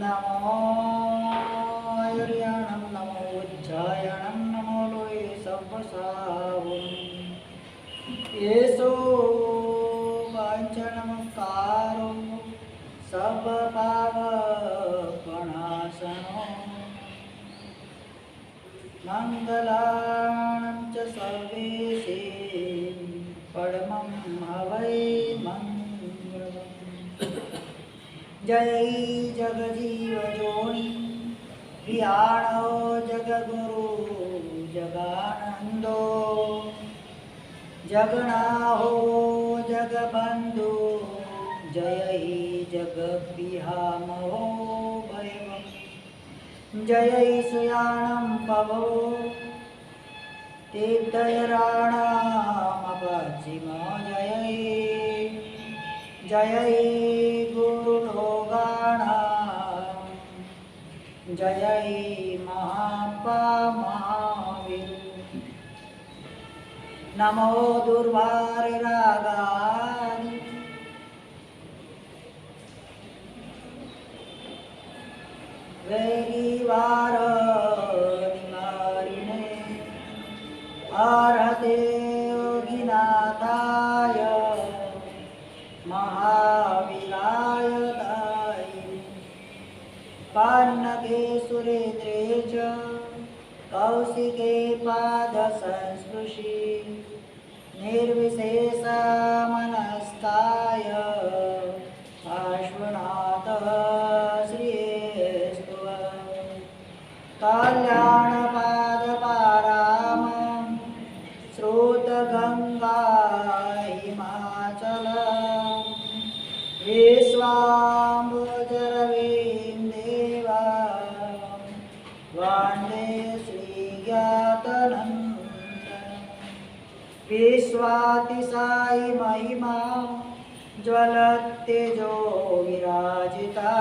नमो आयुर्याणं नमो उज्जायणं नमो लोये सव्वसावं येषो वाञ्छनमकारो सर्वपावपणासनो मङ्गलानं च सर्वेशे परमं हवै मङ्गलम्। जय जगजीवजोनि प्रियाणो जगगुरु जगानन्दो जगन्नाहो जगबन्धु जय जगद्विहामो वैभवम्। जय सुयानं पवो तीर्थयराणामपचिम जय गुरुलोगाणां जय महावीर। नमो दुर्वारिरागानि वैरिवारनिवारिणे अर्हते योगिनाथाय महावीराय दायिने। पन्नगे सुरेन्द्रे च कौशिके पादसंस्पृशि निर्विशेषमनस्काय पार्श्वनाथः श्रीस्तुव। कल्याणपादपारामं श्रुतगङ्गा हिमाचल विश्वाम्बुजरविं देवा वन्दे श्रीज्ञातनन्दनं। विश्वातिशायि महिमा ज्वलत्येजो विराजिता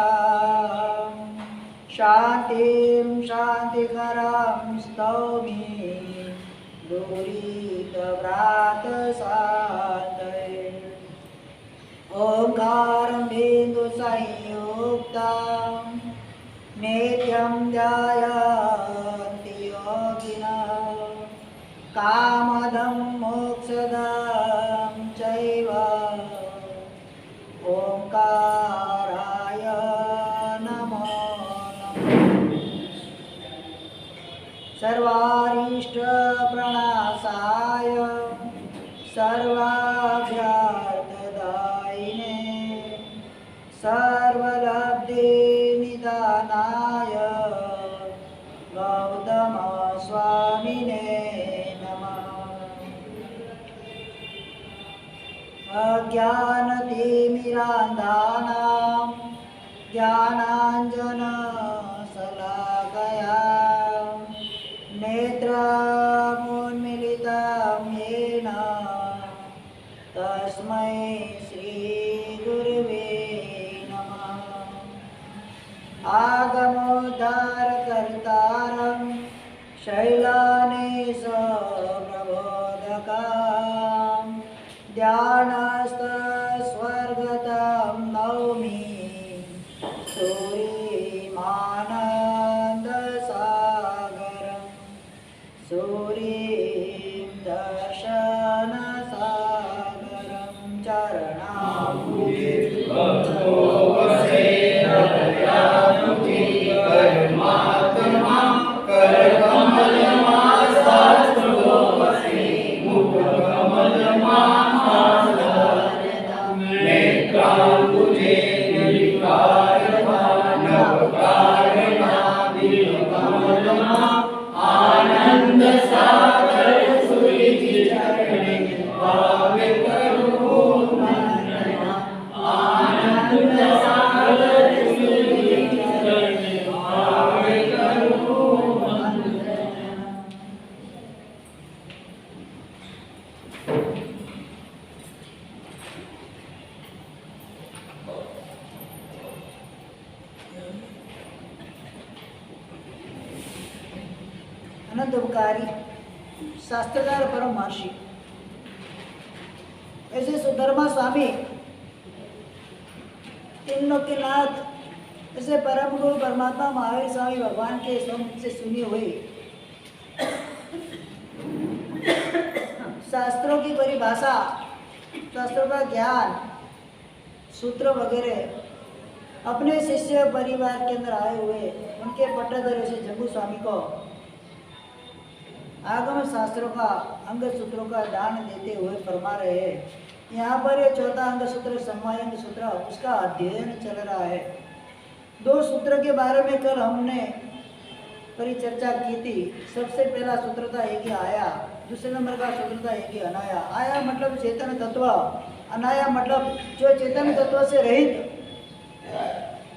शान्तिं शान्तिकरां स्तौमि दुरितव्रातशान्तये। ओंकारं बिन्दुसंयुक्तं नित्यं ध्यायन्ति योगिनः कामदं मोक्षदं चैव ओंकाराय नमो नमः। सर्वारिष्टप्रणाशाय सर्वाभ्यर्थदायिने सर्वलब्धिनिदानाय गौतमस्वामिने नमः। अज्ञानतिमिरान्धानां ज्ञानाञ्जनशलाकया नेत्रमुन्मीलितं येन तस्मै श्रीगुरवे नमः। आगमोद्धारकर्तारं शैलानेशप्रबोधकं ध्यानस्थस्वर्गतं नौमि सूरिमानन्दसागरं सूरिं दर्शनसागरं चरणाम्बुजे परमात्मा करकमलमासास्त्रोपसे मुखकमलमासारदा नेत्राम्बुजे निर्विकारभानवकारणा आनन्दसागर सुरिचरणे भाव्य करो वन्दना। आनन्दसागर सुरिचरणे भाव्य करो वन्दना। अनंतकारी शास्त्रकार परम महर्षि ऐसे सुधर्मा स्वामी तीनों के नाथ ऐसे परम गुरु परमात्मा महावीर स्वामी भगवान के समुख से सुनी हुई शास्त्रों की परिभाषा, शास्त्रों का ज्ञान, सूत्र वगैरह अपने शिष्य परिवार के अंदर आए हुए उनके पट्टाधर से जम्बू स्वामी को आगम शास्त्रों का अंग सूत्रों का दान देते हुए फरमा रहे हैं। यहाँ पर ये चौथा अंग सूत्र सम्मायंग सूत्र उसका अध्ययन चल रहा है। 2 सूत्र के बारे में कल हमने परिचर्चा की थी। सबसे पहला सूत्र था एक ही आया, दूसरे नंबर का सूत्र था एक ही अनाया। आया मतलब चेतन तत्व, अनाया मतलब जो चेतन तत्व से रहित,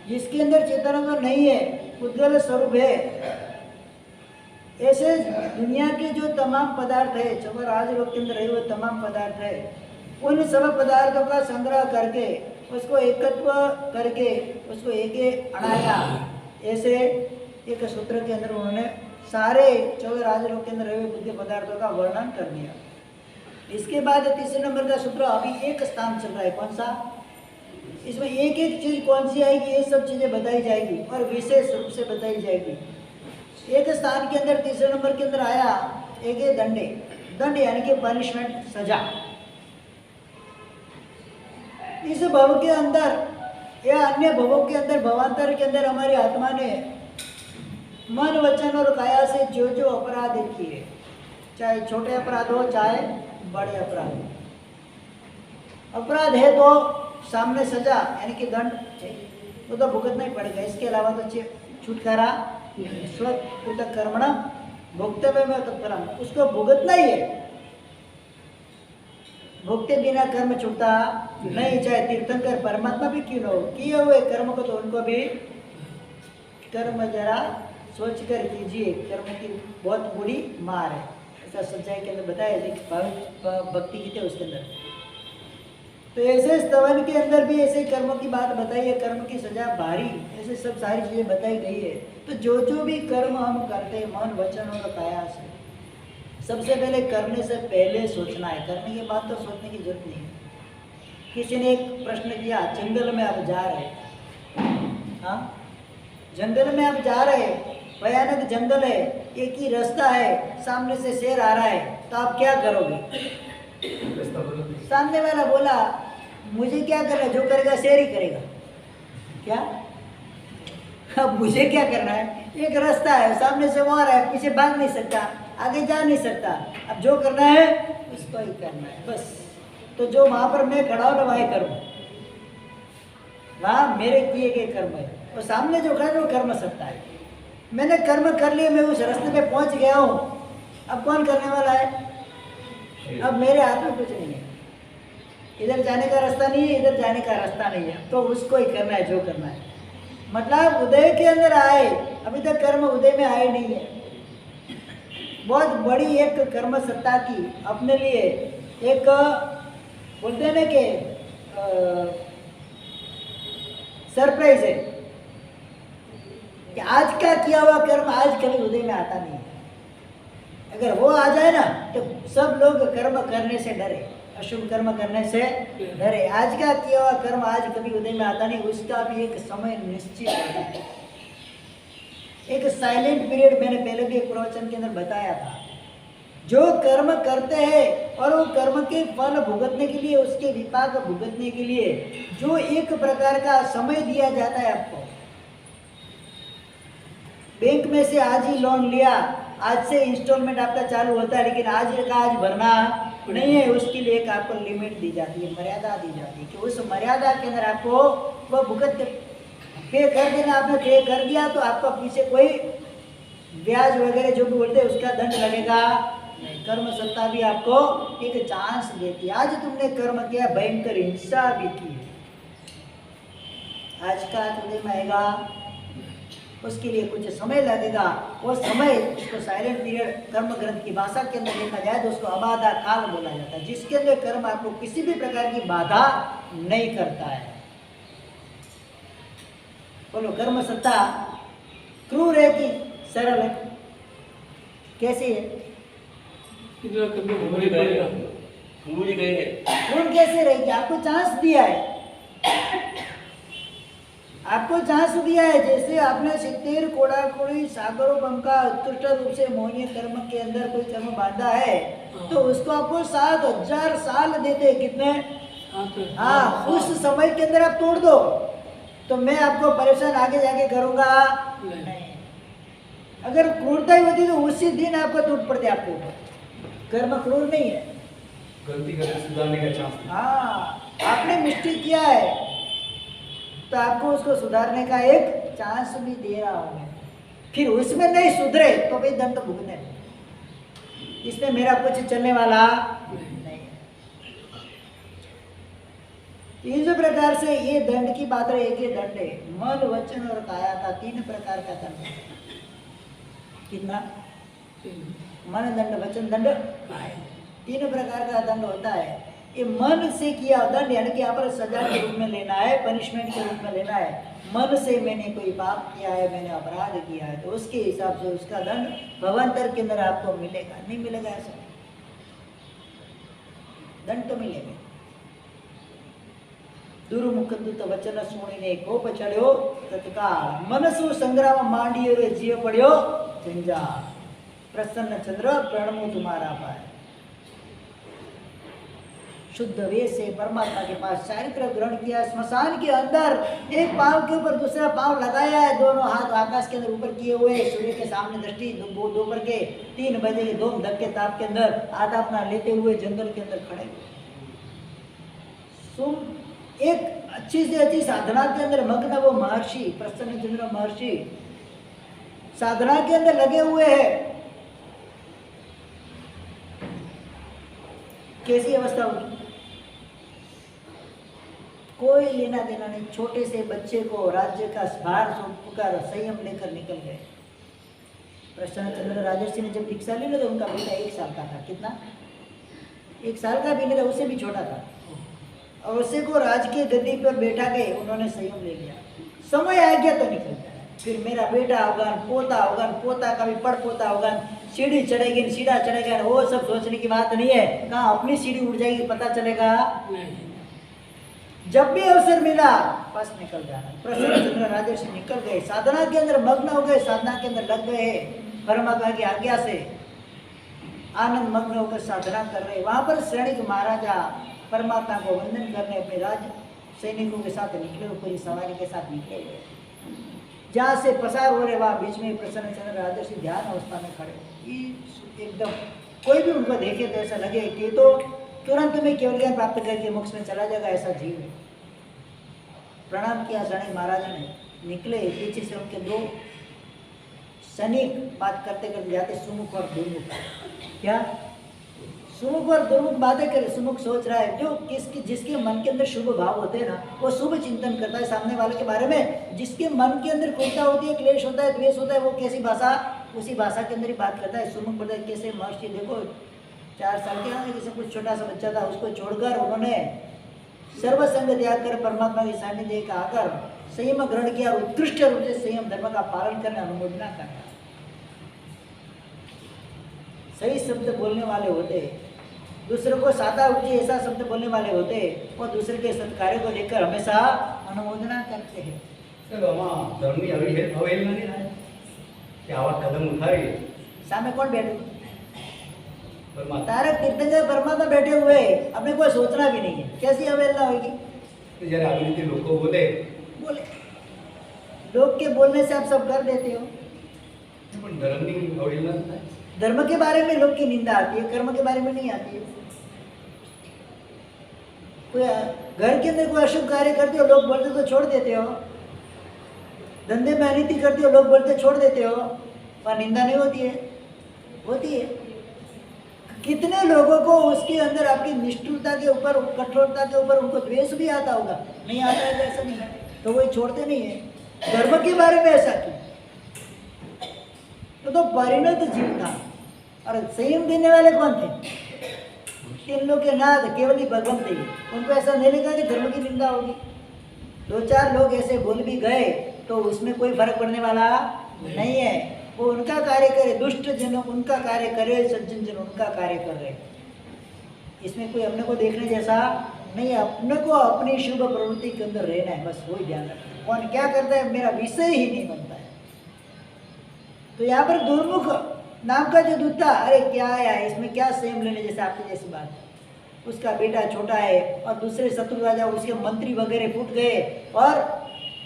जिसके अंदर चेतन तो नहीं है, उद्गल स्वरूप है। ऐसे दुनिया के जो तमाम पदार्थ है, जो आज लोग के अंदर रहे हुए तमाम पदार्थ है, उन सब पदार्थों का संग्रह करके उसको एकत्व करके उसको एक अनाया, ऐसे एक सूत्र के अंदर उन्होंने सारे 14 राजलोक के अंदर रहे हुए बुद्धि पदार्थों का वर्णन कर दिया। इसके बाद तीसरे नंबर का सूत्र अभी एक स्थान चल रहा है। कौन सा? इसमें एक एक चीज कौन सी आएगी, ये सब चीजें बताई जाएगी और विशेष रूप से बताई जाएगी। एक स्थान के अंदर तीसरे नंबर के अंदर आया एक है दंडे, दंड यानी कि पनिशमेंट, सजा। इस भव के अंदर या अन्य भवों के अंदर, भवांतर के अंदर हमारी आत्मा ने मन वचन और काया से जो जो अपराध किए, चाहे छोटे अपराध हो चाहे बड़े अपराध हो, अपराध है तो सामने सजा यानी कि दंड वो तो भुगतना ही पड़ेगा। इसके अलावा तो छुटकारा स्वतः कर्मण भुगतव्य में तत्परम, उसको भुगतना ही है। भुगते बिना कर्म छूटता नहीं, चाहे तीर्थंकर परमात्मा भी क्यों न हो, किए हुए कर्म को तो उनको भी कर्म जरा सोच कर कीजिए, कर्म की बहुत बुरी मार है। ऐसा सच्चाई के अंदर बताया भक्ति की थे उसके अंदर। तो ऐसे स्तवन के अंदर भी ऐसे कर्मों की बात बताई है, कर्म की सजा भारी, ऐसे सब सारी चीजें बताई गई है। तो जो जो भी कर्म हम करते हैं मन वचन और काया से, सबसे पहले करने से पहले सोचना है, करने के बाद तो सोचने की जरूरत नहीं है। किसी ने एक प्रश्न किया, जंगल में आप जा रहे, हाँ जंगल में आप जा रहे, भयानक जंगल है, एक ही रास्ता है, सामने से शेर आ रहा है, तो आप क्या करोगे? सामने वाला बोला मुझे क्या करना, जो करेगा शेर ही करेगा। क्या? अब मुझे क्या करना है, एक रास्ता है, सामने से वो आ रहा है, पीछे भाग नहीं सकता, आगे जा नहीं सकता, अब जो करना है उसको ही करना है बस। तो जो वहां पर मैं खड़ा हूं ना वही कर्म, वहां मेरे किए गए कर्म है, और सामने जो खड़ा है वो कर्म सत्ता है। मैंने कर्म कर लिए, मैं उस रास्ते पे पहुंच गया हूँ, अब कौन करने वाला है? अब मेरे हाथ में कुछ नहीं है, इधर जाने का रास्ता नहीं है, इधर जाने का रास्ता नहीं है, तो उसको ही करना है जो करना है। मतलब उदय के अंदर आए, अभी तक कर्म उदय में आए नहीं है। बहुत बड़ी एक कर्म सत्ता की अपने लिए एक बोलते हैं ना कि सरप्राइज है कि आज का किया हुआ कर्म आज कभी उदय में आता नहीं है। अगर वो आ जाए ना तो सब लोग कर्म करने से डरे, अशुभ कर्म करने से डरे। आज का किया हुआ कर्म आज कभी उदय में आता नहीं, उसका भी एक समय निश्चित है। एक साइलेंट पीरियड मैंने पहले भी एक प्रवचन के अंदर बताया था। जो कर्म करते हैं और वो कर्म के फल भुगतने के लिए, उसके विपाक भुगतने के लिए जो एक प्रकार का समय दिया जाता है आपको, बैंक में से आज ही लोन लिया, आज से इंस्टॉलमेंट आपका चालू होता है, लेकिन आज का आज भरना नहीं है, उसके लिए एक आपको लिमिट दी जाती है, मर्यादा दी जाती है कि उस मर्यादा के अंदर आपको वह भुगत पे कर देना। आपने पे कर दिया तो आपका पीछे कोई ब्याज वगैरह जो भी बोलते हैं उसका दंड लगेगा नहीं। कर्म सत्ता भी आपको एक चांस देती है। आज तुमने कर्म किया, भयंकर हिंसा भी की, आज का उदय में आएगा, उसके लिए कुछ समय लगेगा। वो समय उसको साइलेंट पीरियड कर्म ग्रंथ की भाषा के अंदर देखा जाए तो उसको अबाधा काल बोला जाता है, जिसके अंदर कर्म आपको किसी भी प्रकार की बाधा नहीं करता है। बोलो कर्म सत्ता क्रूर है कि सरल है? कैसी है? क्रूर क्रूर कैसे रहेगी? आपको चांस दिया है, आपको चांस दिया है, जैसे आपने 70 कोड़ा कोड़ी सागरों बम का उत्कृष्ट रूप से मोहनीय कर्म के अंदर कोई कर्म बांधा है, तो उसको आपको 7000 साल देते हैं। कितने? हाँ, उस समय के अंदर आप तोड़ दो तो मैं आपको परेशान आगे जाके करूंगा नहीं। अगर क्रूरता ही होती तो उसी दिन आपको टूट पड़ते आपके ऊपर। कर्म क्रूर नहीं है, गलती करके सुधारने का चांस। हाँ, आपने मिस्टेक किया है तो आपको उसको सुधारने का एक चांस भी दे रहा हूं मैं। फिर उसमें नहीं सुधरे तो भाई दंड भुगतने, इसमें मेरा कुछ चलने वाला नहीं है। इस प्रकार से ये दंड की बात है। एक ही दंड है, मन वचन और काया का 3 प्रकार का दंड। कितना? मन दंड, वचन दंड, काया, 3 प्रकार का दंड होता है। ये मन से किया दंड यानी कि यहाँ पर सजा के रूप में लेना है, पनिशमेंट के रूप में लेना है। मन से मैंने कोई पाप किया है, मैंने अपराध किया है, तो उसके हिसाब से उसका दंड भवांतर के अंदर आपको मिलेगा। नहीं मिलेगा ऐसा? दंड तो मिलेगा। दुर्मुखदूत वचन सुनीने कोप चढ़्यो तत्काल, मनसु संग्राम मांडियो रे जीव पड़्यो जंजाल, प्रसन्न चंद्र प्रणमो तुम्हारा पाए। शुद्ध वे से परमात्मा के पास चारित्र ग्रहण किया, स्मशान के अंदर एक पांव के ऊपर दूसरा पांव लगाया है, दोनों हाथ आकाश के अंदर ऊपर किए हुए, सूर्य के सामने दृष्टि दोपहर के 3 बजे के धूम धक्के ताप के अंदर आधा अपना लेते हुए जंगल के अंदर खड़े। एक अच्छी से अच्छी साधना के अंदर मग्न वो महर्षि प्रसन्न चंद्र महर्षि साधना के अंदर लगे हुए हैं। कैसी अवस्था होगी? कोई लेना देना नहीं, छोटे से बच्चे को राज्य का भार सौंपकर संयम लेकर निकल गए। प्रसन्न चंद्र राजर्षि ने जब दीक्षा ली ना तो उनका बेटा 1 साल का था। कितना? 1 साल का भी नहीं था, उससे भी छोटा था। और उसे को राज के गद्दी पर बैठा गए, उन्होंने संयम ले लिया। समय आ गया तो निकल गया। फिर मेरा बेटा होगा, पोता होगा, पोता का भी पड़ पोता होगा, सीढ़ी चढ़ेगी, सीढ़ा चढ़ेगा, वो सब सोचने की बात नहीं है। कहाँ अपनी सीढ़ी उड़ जाएगी पता चलेगा नहीं। जब भी अवसर मिला बस निकल जाना। प्रसन्न चंद्र राजर्षि निकल गए, साधना के अंदर मग्न हो गए, साधना के अंदर लग गए, परमात्मा की आज्ञा से आनंद मग्न होकर साधना कर रहे। वहां पर सैनिक महाराजा परमात्मा को वंदन करने अपने राज सैनिकों के साथ निकले, पूरी सवारी के साथ निकले हुए। जहाँ से पसार हो रहे वहाँ बीच में प्रसन्न चंद्र राजर्षि ध्यान अवस्था में खड़े। एकदम कोई भी उनको देखे तो ऐसा लगे कि तो तुरंत में केवल ज्ञान प्राप्त करके मोक्ष में चला जाएगा, ऐसा जीव है। प्रणाम किया सैनिक महाराजा ने, निकले। पीछे से उनके 2 सैनिक बात करते करते जाते, सुमुख और दुर्मुख। क्या? सुमुख और दुर्मुख बातें करे। सुमुख सोच रहा है, जो जिसके मन के अंदर शुभ भाव होते हैं ना, वो शुभ चिंतन करता है सामने वाले के बारे में। जिसके मन के अंदर कुंठा होती है, क्लेश होता है, द्वेष होता है, वो कैसी भाषा, उसी भाषा के अंदर ही बात करता है। सुमुख बोलता है, कैसे महर्षि देखो 4 साल के जैसे कुछ छोटा सा बच्चा था, उसको छोड़कर उन्होंने सर्वसंग त्याग कर परमात्मा के सानिध्य का आकर संयम ग्रहण किया, उत्कृष्ट रूप से संयम धर्म का पालन करने अनुमोदना करना। सही शब्द बोलने वाले होते, दूसरे को सादा उच्च ऐसा शब्द बोलने वाले होते, वो दूसरे के सत्कार्य को लेकर हमेशा अनुमोदना करते हैं। धर्मी अवहेलना नहीं है कि आवा कदम उठाए। सामने कौन बैठे? तारक तीर्थंकर परमात्मा बैठे हुए, अपने को सोचना भी नहीं है, कैसी अवहेलना होगी? तो जरा अभी लोग को बोले लोग के बोलने से आप सब कर देते हो। धर्म नहीं अवहेलना, धर्म के बारे में लोग की निंदा आती है, कर्म के बारे में नहीं आती है। कोई घर के अंदर कोई अशुभ कार्य करते हो, लोग बोलते तो छोड़ देते हो। धंधे में अनिति करते हो, लोग बोलते छोड़ देते हो, वहाँ निंदा नहीं होती है? होती है। कितने लोगों को उसके अंदर आपकी निष्ठुरता के ऊपर, कठोरता के ऊपर उनको द्वेष भी आता होगा? नहीं आता है, ऐसा नहीं है, तो वही छोड़ते नहीं है। धर्म के बारे में ऐसा क्यों? तो परिणत जीव था। और संयम देने वाले कौन थे? इन लोग के नाथ केवल ही भगवान थे। उनको ऐसा नहीं लगा कि धर्म की निंदा होगी। 2-4 लोग ऐसे बोल भी गए तो उसमें कोई फर्क पड़ने वाला नहीं है। वो उनका कार्य करे, दुष्ट जन उनका कार्य करे, सज्जन जन उनका कार्य कर रहे। इसमें कोई अपने को देखने जैसा नहीं है। अपने को अपनी शुभ प्रवृत्ति के अंदर रहना है, बस वही ध्यान रखना है। कौन क्या करता है मेरा विषय ही नहीं बनता है। तो यहाँ पर दुर्मुख नाम का जो दूत था, अरे क्या है इसमें क्या सेम लेने जैसे आपकी जैसी बात है। उसका बेटा छोटा है और दूसरे शत्रु राजा उसके मंत्री वगैरह फूट गए और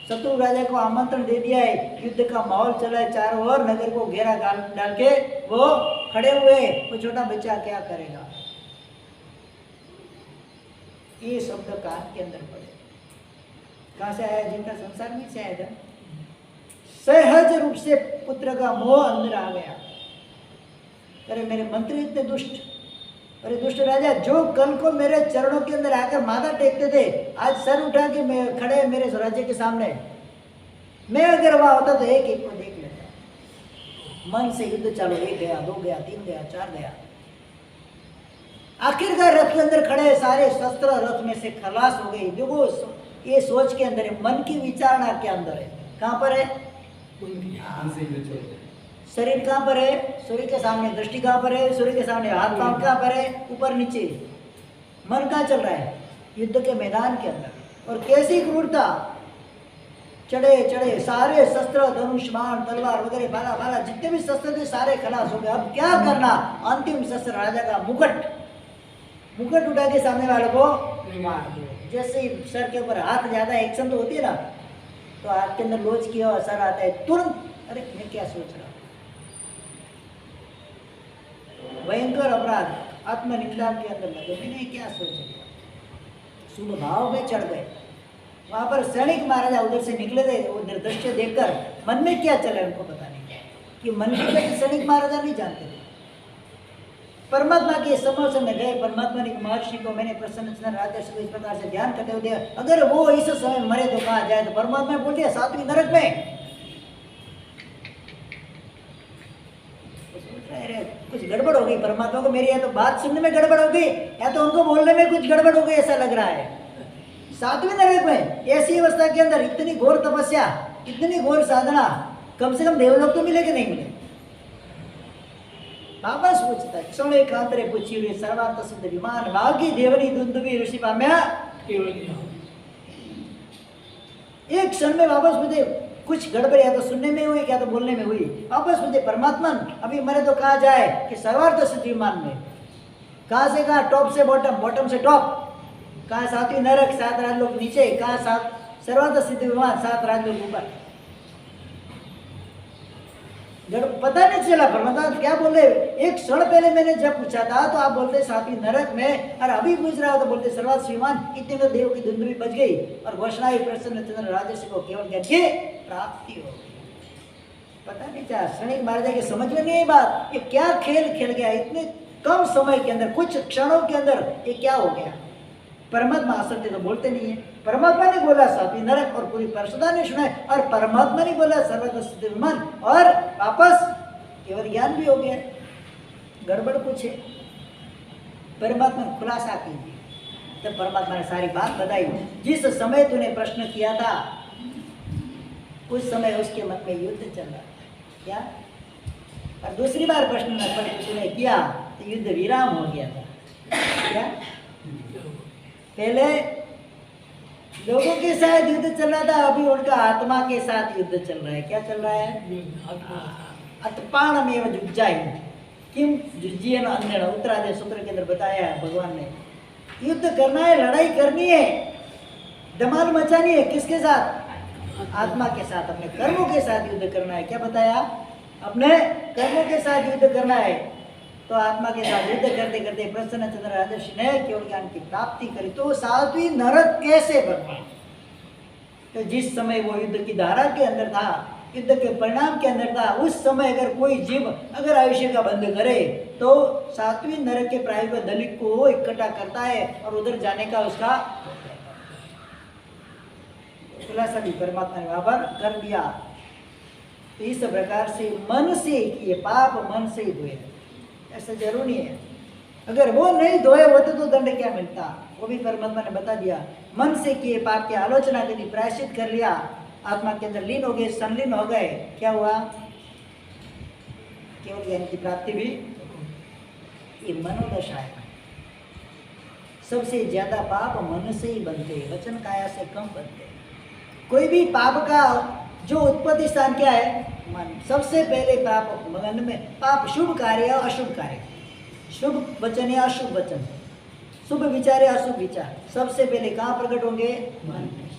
शत्रु राजा को आमंत्रण दे दिया है, युद्ध का माहौल चला है, चारों ओर नगर को घेरा डाल के वो खड़े हुए, वो छोटा बच्चा क्या करेगा। ये शब्द कान के अंदर पड़े, कहाँ से आया? जिनका संसार में से आया था। सहज रूप से पुत्र का मोह अंदर आ गया। अरे मेरे मंत्री इतने दुष्ट, अरे दुष्ट राजा जो कल को मेरे चरणों के अंदर आकर माथा टेकते थे, आज सर उठा के मैं खड़े मेरे राज्य के सामने। मैं अगर वहां होता तो एक एक को देख लेता। मन से युद्ध चालू, 1 गया, 2 गया, 3 गया, 4 गया। आखिरकार रथ के अंदर खड़े सारे शस्त्र रथ में से खलास हो गई। देखो ये सोच के अंदर है, मन की विचारणा के अंदर है। कहाँ पर है? शरीर कहाँ पर है? सूर्य के सामने। दृष्टि कहाँ पर है? सूर्य के सामने। हाथ पांव कहाँ पर है? ऊपर नीचे। मन कहाँ चल रहा है? युद्ध के मैदान के अंदर। और कैसी क्रूरता, चढ़े चढ़े सारे शस्त्र, धनुष, बाण, तलवार वगैरह, भाला भाला जितने भी शस्त्र थे सारे खलास हो गए। अब क्या करना? अंतिम शस्त्र राजा का मुकुट उठा के सामने वाले को मार दो। जैसे ही सर के ऊपर हाथ ज्यादा एक्शन तो होती है ना, तो हाथ के अंदर लोच किया असर आता है तुरंत। अरे मैं क्या सोच रहा, भयंकर अपराध, आत्मनिंदा के अंदर लगे, मैंने क्या सोच लिया। शुभ भाव में चढ़ गए। वहां पर सैनिक महाराजा उधर से निकले थे, वो दृश्य देखकर मन में क्या चला उनको पता नहीं, कि मन की बात सैनिक महाराजा नहीं जानते थे। परमात्मा के समक्ष में गए। परमात्मा ने महर्षि को मैंने प्रसन्न राजा से इस प्रकार से ध्यान करते हुए, अगर वो इस समय मरे तो कहाँ जाए? तो परमात्मा ने बोल दिया 7वीं नरक में। कुछ गड़बड़ हो गई परमात्मा को मेरी, या तो बात सुनने में गड़बड़ हो गई या तो उनको बोलने में कुछ गड़बड़ हो गई, ऐसा लग रहा है। 7वीं नरक में ऐसी अवस्था के अंदर इतनी घोर तपस्या, इतनी घोर साधना, कम से कम देवलोक तो मिले कि नहीं मिले? बाबा सोचता क्षण एकांतरे पुच्छी सर्वार्थ सिद्ध विमान वागी देवनी दुंदुभी ऋषि पाम्या। एक क्षण में वापस मुझे कुछ गड़बड़ या तो सुनने में हुई या तो बोलने में हुई। वापस मुझे परमात्मा अभी मरे तो कहाँ जाए? कि सर्वार्थ सिद्ध विमान में। कहाँ से कहाँ? टॉप से बॉटम, बॉटम से टॉप। कहाँ 7वीं नरक, 7 राजलोक नीचे, कहाँ 7 सर्वार्थ सिद्ध विमान, 7 राजलोक ऊपर। पता नहीं चला परमात्मा क्या बोले। एक क्षण पहले मैंने जब पूछा था तो आप बोलते 7वीं नरक में, और अभी पूछ रहा हो तो बोलते सर्वार्थ विमान। इतने में देव की धुंधली बच गई और घोषणा ही प्रसन्न चंद्र राजर्षि को केवल क्या प्राप्ति हो गई। पता नहीं चला, सैनिक महाराजा के समझ में नहीं बात, ये क्या खेल खेल गया इतने कम समय के अंदर, कुछ क्षणों के अंदर ये क्या हो गया। परमात्मा असत्य तो बोलते नहीं है। परमात्मा ने बोला 7वीं नरक और पूरी परिषदा ने सुना है, और परमात्मा ने बोला सर्वत्र सिद्ध विमान, और वापस केवल ज्ञान भी हो गया। गड़बड़ कुछ है। परमात्मा ने खुलासा कीजिए। तब परमात्मा ने सारी बात बताई। जिस समय तूने प्रश्न किया था उस समय उसके मन में युद्ध चल रहा था क्या, और दूसरी बार प्रश्न तूने किया तो युद्ध विराम हो गया था क्या। पहले लोगों के साथ युद्ध चल रहा था, अभी उनका आत्मा के साथ युद्ध चल रहा है। क्या चल रहा है? अतपाणमेव जुज्जाई किम जुज्जीयन अन्येन, उत्तरादि सूत्र के अंदर बताया है भगवान ने। युद्ध करना है, लड़ाई करनी है, धमाल मचानी है। किसके साथ? आत्मा के साथ, अपने कर्मों के साथ युद्ध करना है। क्या बताया? अपने कर्मों के साथ युद्ध करना है। तो आत्मा के साथ युद्ध करते करते प्रसन्न चंद्र राजर्षि ने केवल ज्ञान की प्राप्ति करी। तो 7वीं नरक कैसे बना? तो जिस समय वो युद्ध की धारा के अंदर था, युद्ध के परिणाम के अंदर था, उस समय अगर कोई जीव अगर आयुष्य का बंध करे तो 7वीं नरक के प्रायोगिक दलित को इकट्ठा करता है और उधर जाने का उसका खुलासा भी परमात्मा ने वहां पर कर दिया। तो इस प्रकार से मन से किए पाप मन से ही धोए, ऐसा जरूरी है। अगर वो नहीं धोए होते तो दंड क्या मिलता, वो भी परमात्मा ने बता दिया। मन से किए पाप की आलोचना यदि प्रायश्चित कर लिया, आत्मा के अंदर लीन हो गए, संलीन हो गए, क्या हुआ? केवल ज्ञान की प्राप्ति भी। ये मनोदशा है। सबसे ज्यादा पाप मन से ही बनते हैं, वचन काया से कम बनते हैं। कोई भी पाप का जो उत्पत्ति स्थान क्या है? मन। सबसे पहले पाप मन में, पाप शुभ कार्य या अशुभ कार्य, शुभ वचन या अशुभ वचन, शुभ विचार या अशुभ विचार, सबसे पहले कहाँ प्रकट होंगे? मन में।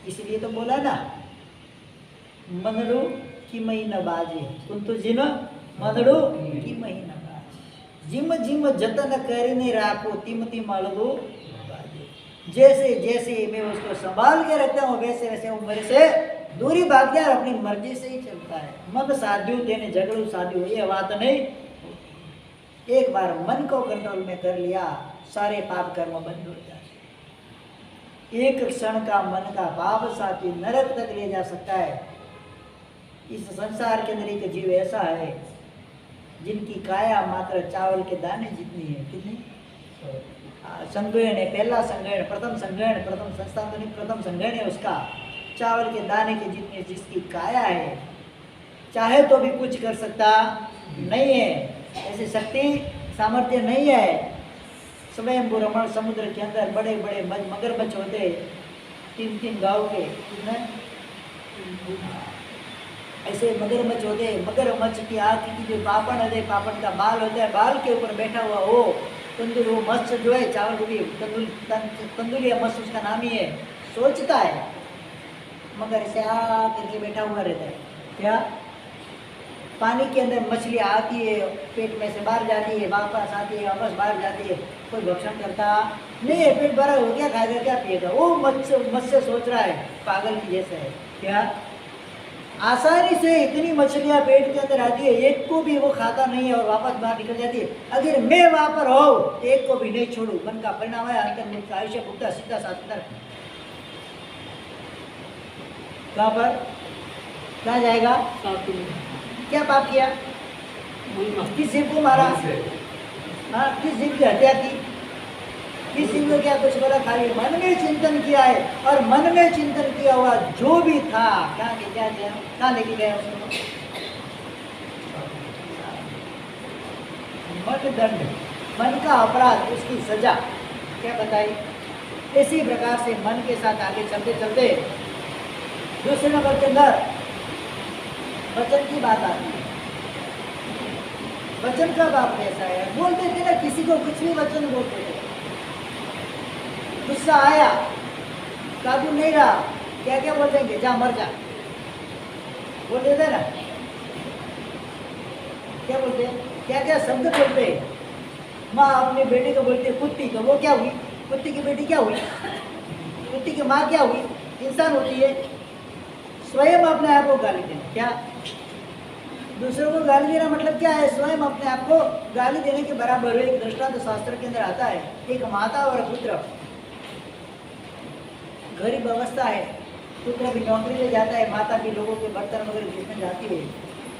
इसलिए तो बोला ना, मनडू की मही न बाजे, कुंतु जिन मनडू की मही न बाजे, जिम जिम जतन करीने राखो तिम तिम अलगो बाजे। जैसे जैसे मैं उसको संभाल के रखता हूँ वैसे वैसे वो मेरे से दूरी भाग जाए और अपनी मर्जी से ही चलता है। मन साध्यू तेने झगड़ू साध्यू, ये बात नहीं। एक बार मन को कंट्रोल में कर लिया, सारे पाप कर्म बंद हो जाए। एक क्षण का मन का पाप साथी नरक तक ले जा सकता है। इस संसार के अंदर एक जीव ऐसा है जिनकी काया मात्र चावल के दाने जितनी है। कितनी? संग्रहण है, पहला संग्रहण, प्रथम संग्रहण, प्रथम संस्थान तो नहीं, प्रथम संग्रहण है उसका, चावल के दाने के जितनी जिसकी काया है, चाहे तो भी कुछ कर सकता नहीं है। ऐसी शक्ति सामर्थ्य नहीं है। स्वयंभू रमण समुद्र के अंदर बड़े बड़े मगरमच्छ होते, 3-3 गाँव के, कितने ऐसे मगरमच्छ होते। मगरमच्छ की आँख की जो पापड़ होते, पापड़ का बाल होता है, बाल के ऊपर बैठा हुआ वो तंदुर, वो मत्स्य जो है, चावल को भी तंदुर या मत्स्य उसका नाम ही है, सोचता है मगर ऐसे आ करके बैठा हुआ रहता है। क्या? पानी के अंदर मछली आती है, पेट में से बाहर जाती है, वापस आती है, वापस बाहर जाती है, कोई भक्षण करता नहीं है। पेट भरा हो, क्या खाएगा, क्या पिएगा? वो मत्स्य सोच रहा है, पागल की जैसे है। क्या? आसानी से इतनी मछलियां पेट के अंदर आती है, एक को भी वो खाता नहीं है और वापस बाहर निकल जाती है। अगर मैं वहां पर हो, एक को भी नहीं छोड़ू। मन का परिणाम है अंतर का आयुष्य भुगता सीधा साथ कहाँ पर? कहाँ जाएगा? क्या पाप किया? किस जीव को मारा? हाँ, किस जीव की हत्या की? किस जीव को क्या कुछ बोला? खाली मन में चिंतन किया है, और मन में चिंतन किया हुआ जो भी था कहाँ के क्या किया, कहाँ लेके गया उसको? मन दंड, मन का अपराध, उसकी सजा क्या बताई? इसी प्रकार से मन के साथ आगे चलते चलते दूसरे नंबर के अंदर वचन की बात आती है। वचन का बाप कैसा है? बोलते थे ना, किसी को कुछ भी वचन बोलते थे। गुस्सा आया, काबू नहीं रहा, क्या क्या बोल देंगे? जा मर जा, बोल देते ना। क्या बोलते? क्या क्या शब्द बोलते? माँ अपनी बेटी को बोलती है कुत्ती, तो वो क्या हुई? कुत्ती की बेटी क्या हुई? कुत्ती की माँ क्या हुई? इंसान होती है। स्वयं अपने आप को गाली देना। क्या? दूसरों को गाली देना मतलब क्या है? स्वयं अपने आप को गाली देने के बराबर है। एक दृष्टांत शास्त्र के अंदर आता है, एक माता और पुत्र, गरीब अवस्था है, पुत्र भी नौकरी ले जाता है, माता भी लोगों के बर्तन वगैरह बेचने जाती है।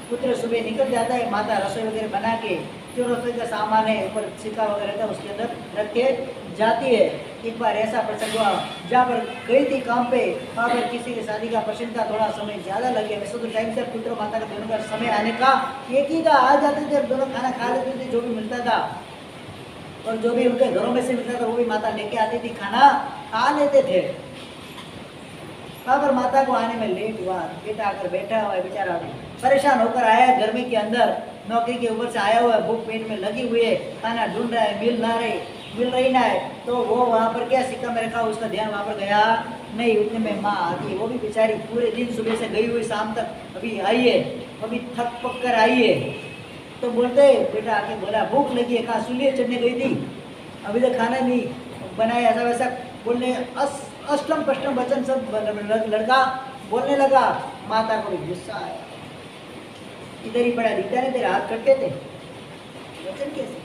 पुत्र सुबह निकल जाता है, माता रसोई वगैरह बना के जो रसोई का सामान है ऊपर सिक्का वगैरह था उसके अंदर रख के जाती है। एक बार ऐसा प्रसंग हुआ जहाँ पर गई थी काम पे, वहाँ पर किसी की शादी का प्रसंग था, थोड़ा समय ज़्यादा लगे। वैसे तो टाइम से पुत्र माता का दोनों का समय आने का एक ही था, आ जाते थे, दोनों खाना खा लेते थे जो भी मिलता था, और जो भी उनके घरों में से मिलता था वो भी माता लेके आती थी, खाना खा लेते थे। वहाँ पर माता को आने में लेट हुआ, बेटा आकर बैठा हुआ है, बेचारा परेशान होकर आया है, गर्मी के अंदर नौकरी के ऊपर से आया हुआ है, भूख पेट में लगी हुई है, खाना ढूंढ रहा है, मिल रही ना है, तो वो वहाँ पर क्या सिक्का में रखा, उसका ध्यान वहाँ पर गया नहीं। उतने में माँ आती है, वो भी बेचारी पूरे दिन सुबह से गई हुई, शाम तक अभी आई है, अभी थक पक कर आई है। तो बोलते बेटा आके बोला भूख लगी है, कहाँ सूलिए चढ़ने गई थी, अभी तक खाना नहीं बनाया, ऐसा वैसा बोलने अष्टम पष्टम वचन सब लड़का बोलने लगा। माता को भी गुस्सा आया, इधर ही पड़ा दिखता नहीं, तेरे हाथ कटते थे, वचन कैसे?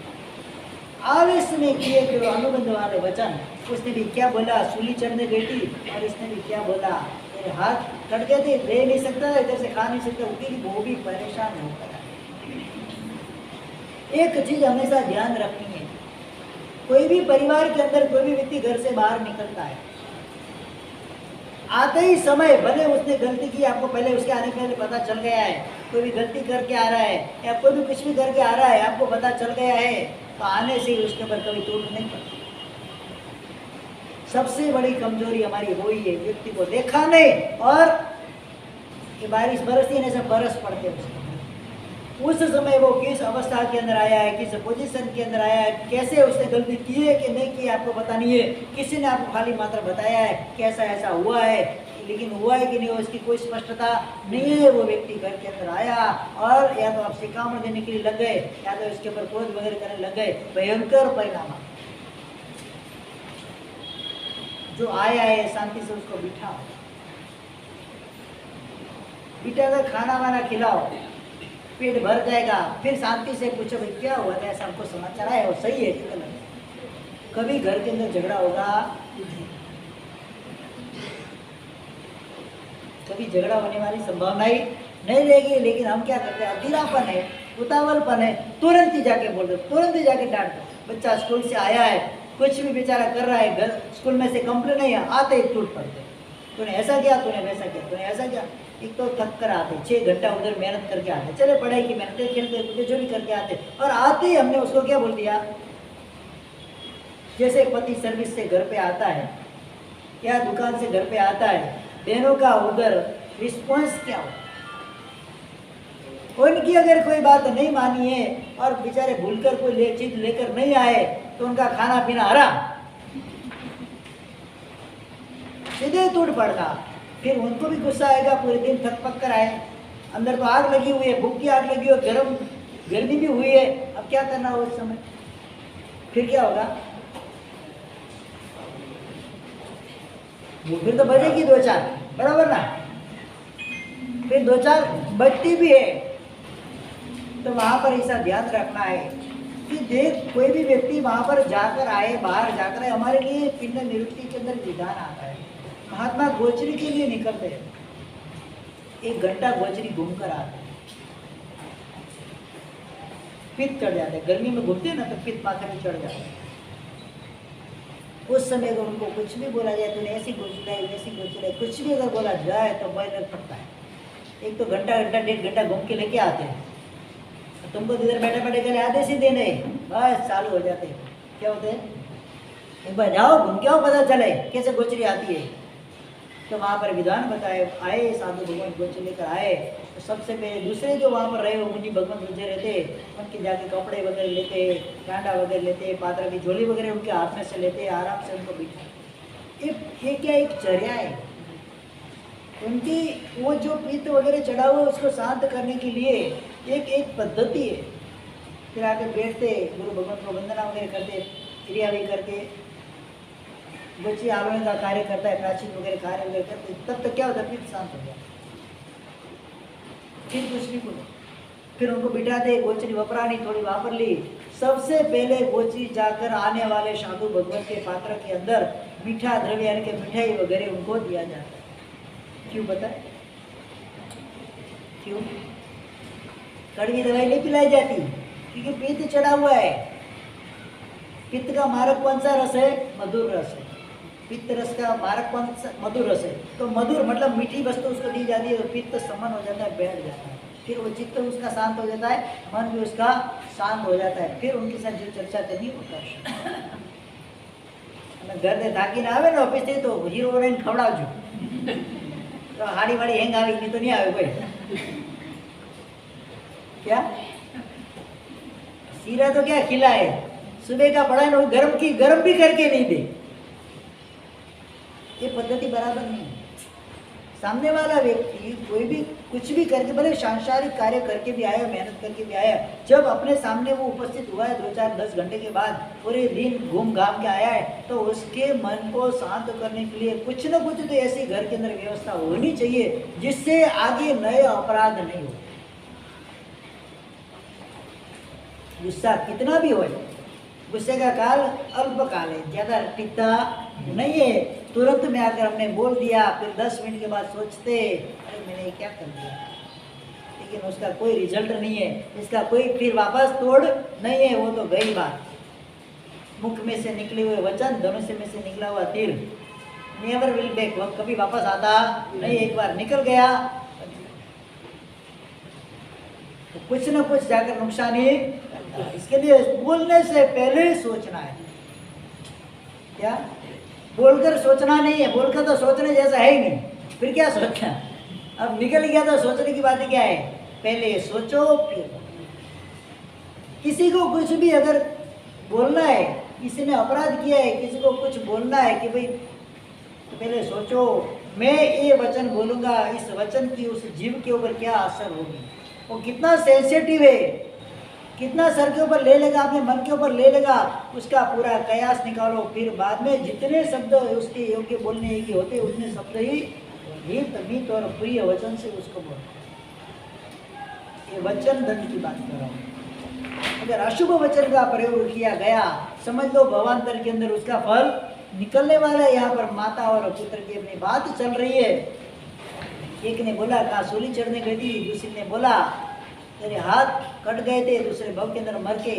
आवेश में किए जो अनुबंध वाले वचन, उसने भी क्या बोला, सूली चढ़ने गई थी और इसने भी क्या बोला, तेरे हाथ कट गए थे, ले नहीं सकता था, इधर से खा नहीं सकता, उसकी वो भी परेशान होकर। एक चीज हमेशा ध्यान रखनी है, कोई भी परिवार के अंदर कोई भी व्यक्ति घर से बाहर निकलता है, आते ही समय भले उसने गलती की, आपको पहले उसके आने के पहले पता चल गया है, कोई भी गलती करके आ रहा है या कोई भी कुछ भी करके आ रहा है, आपको पता चल गया है, तो आने से ही उसके ऊपर कभी टूट नहीं पड़ती। सबसे बड़ी कमजोरी हमारी वही है, व्यक्ति को देखा नहीं और ये बारिश बरसती नहीं, सब बरस पड़ते उसके। उस समय वो किस अवस्था के अंदर आया है, किस पोजीशन के अंदर आया है, कैसे उसने गलती की है कि नहीं की है, आपको पता नहीं है। किसी ने आपको खाली मात्र बताया है कैसा ऐसा हुआ है, लेकिन हुआ है कि नहीं हो इसकी कोई स्पष्टता नहीं है। वो व्यक्ति घर के अंदर आया और या तो आप शिकामण देने के लिए लग गए या तो इसके ऊपर क्रोध वगैरह करने लग गए, भयंकर परिणाम। जो आया है शांति से उसको बिठा कर खाना वाना खिलाओ, पेट भर जाएगा। फिर शांति से पूछो भाई क्या हुआ था, ऐसा हमको समाचार आया, वो सही है कि गलत। कभी घर के अंदर झगड़ा होगा, कभी झगड़ा होने वाली संभावना ही नहीं रहेगी। लेकिन हम क्या करते हैं, अधीरापन है, उतावलपन है, तुरंत ही जाके बोल दो, तुरंत ही जाके डांट दो। बच्चा स्कूल से आया है, कुछ भी बेचारा कर रहा है, घर स्कूल में से कंप्लेन नहीं है, आते ही टूट पड़ते, तूने ऐसा किया, तूने वैसा किया, तूने ऐसा किया। एक तो थक कर आते, 6 घंटा उधर मेहनत करके आते, चले पढ़ाई की मेहनत, खेलते कूदते जो भी करके आते, और आते ही हमने उसको क्या बोल दिया। जैसे पति सर्विस से घर पे आता है या दुकान से घर पे आता है, बहनों का उधर रिस्पॉन्स क्या हो, उनकी अगर कोई बात नहीं मानी है और बेचारे भूलकर कोई चीज लेकर नहीं आए तो उनका खाना पीना हराम, सीधे टूट पड़ता। फिर उनको भी गुस्सा आएगा, पूरे दिन थक पक कर आए, अंदर तो आग लगी हुई है, भूख की आग लगी हुई है, गर्मी भी हुई है, अब क्या करना हो उस समय। फिर क्या होगा, फिर तो बजेगी 2-4, बराबर ना, फिर 2-4 बजती भी है। तो वहां पर ऐसा ध्यान रखना है कि देख कोई भी व्यक्ति वहां पर जाकर आए, बाहर जाकर आए, हमारे लिए पिंड निवृत्ति के अंदर विधान आता है। महात्मा गोचरी के लिए निकलते हैं, 1 घंटा गोचरी घूमकर आते हैं, पित्त चढ़ जाते हैं, गर्मी में घूमते हैं ना तो पित्त माथे में चढ़ जाता है। उस समय अगर उनको कुछ भी बोला जाए, तूने ऐसी गोचरी वैसी गोचरी, कुछ भी अगर बोला जाए तो बैनर फटता है। एक तो घंटा 1.5 घंटा घूम के लेके आते हैं, तुमको इधर बैठे बैठे के आदेश ही देने, बस चालू हो जाते हैं। क्या होते हैं, एक बार जाओ घूम के आओ, पता चले कैसे गोचरी आती है। तो वहाँ पर विधान बताए, आए साधु भगवान गोचरी लेकर आए, तो सबसे पहले दूसरे जो वहाँ पर रहे वो मुनि भगवान रुझे रहते, उनके जाके कपड़े वगैरह लेते, कांडा वगैरह लेते, पात्र की झोली वगैरह उनके हाथ में से लेते, आराम से उनको बिठा। ये क्या एक चर्या है उनकी, वो जो पित्त वगैरह चढ़ा हुआ उसको शांत करने के लिए एक पद्धति है। फिर आके बैठते, गुरु भगवान को वंदना वगैरह करते, क्रिया भी करके, बच्चे आलोचना का कार्य करता है, प्राचीन वगैरह कार्य वगैरह करते, तब तक क्या होता है, पित्त शांत हो गया। फिर कुछ भी बोलो, फिर उनको बिठाते, गोचरी वपरानी थोड़ी वापर ली। सबसे पहले गोचरी जाकर आने वाले साधु भगवान के पात्र के अंदर मीठा द्रव्य यानी कि मिठाई वगैरह उनको दिया जाता है। क्यों पता, क्यों कड़वी दवाई नहीं पिलाई जाती, क्योंकि पित्त चढ़ा हुआ है। पित्त का मारक कौन सा रस है, मधुर रस है। पित्त रस का मारक कौन सा, मधुर रस है। तो मधुर मतलब मीठी वस्तु उसको दी जाती है तो पित्त समन हो जाता है, बैठ जाता है। फिर वो चित्त उसका शांत हो जाता है, मन भी उसका शांत हो जाता है। फिर उनके साथ जो चर्चा करनी वो कर घर से थाकी ना आवे ना ऑफिस से तो हीरो बनाने खवड़ावજો, तो हाड़ी वाड़ी हेंग आवी नहीं तो नहीं आवे कोई। क्या सीरा तो क्या खिला है, सुबह का पड़ा है गर्म भी करके नहीं दे, ये पद्धति बराबर नहीं है। सामने वाला व्यक्ति कोई भी कुछ भी करके, भले सांसारिक कार्य करके भी आया, मेहनत करके भी आया, जब अपने सामने वो उपस्थित हुआ है 2-4-10 घंटे के बाद, पूरे दिन घूम घाम के आया है, तो उसके मन को शांत करने के लिए कुछ न कुछ तो ऐसी घर के अंदर व्यवस्था होनी चाहिए जिससे आगे नए अपराध नहीं हो। गुस्सा कितना भी हो, गुस्से का काल अल्पकाल है, ज्यादा टिकता नहीं है। तुरंत में आकर हमने बोल दिया, फिर 10 मिनट के बाद सोचते अरे मैंने क्या कर दिया, लेकिन उसका कोई रिजल्ट नहीं है, इसका कोई फिर वापस तोड़ नहीं है, वो तो गई बात। मुख में से निकले हुए वचन, धनुष में से निकला हुआ तीर, नेवर विल बैक, वो कभी वापस आता नहीं, एक बार निकल गया तो कुछ न कुछ जाकर नुकसान ही करता है। इसके लिए बोलने से पहले सोचना है। क्या बोलकर सोचना नहीं है, बोलकर तो सोचने जैसा है ही नहीं, फिर क्या सोचना। अब निकल गया तो सोचने की बात क्या है, पहले सोचो फिर बोलो। किसी को कुछ भी अगर बोलना है, किसी ने अपराध किया है, किसी को कुछ बोलना है कि भाई, तो पहले सोचो मैं ये वचन बोलूंगा, इस वचन की उस जीव के ऊपर क्या असर होगी, वो कितना सेंसिटिव है, कितना सर के ऊपर ले लेगा, अपने मन के ऊपर ले लेगा, उसका पूरा कयास निकालो। फिर बाद में जितने शब्द उसके योग्य बोलने के होते उतने शब्द ही हित मित और प्रिय वचन से उसको बोलो। ये वचन दंड की बात कर रहा हूँ। अगर अशुभ वचन का प्रयोग किया गया, समझ लो भवांतर के अंदर उसका फल निकलने वाला है। यहाँ पर माता और पुत्र की अपनी बात चल रही है। एक ने बोला कहा सूली चढ़ने गई थी, दूसरे ने बोला तेरे हाथ कट गए थे, दूसरे भव के अंदर मर के।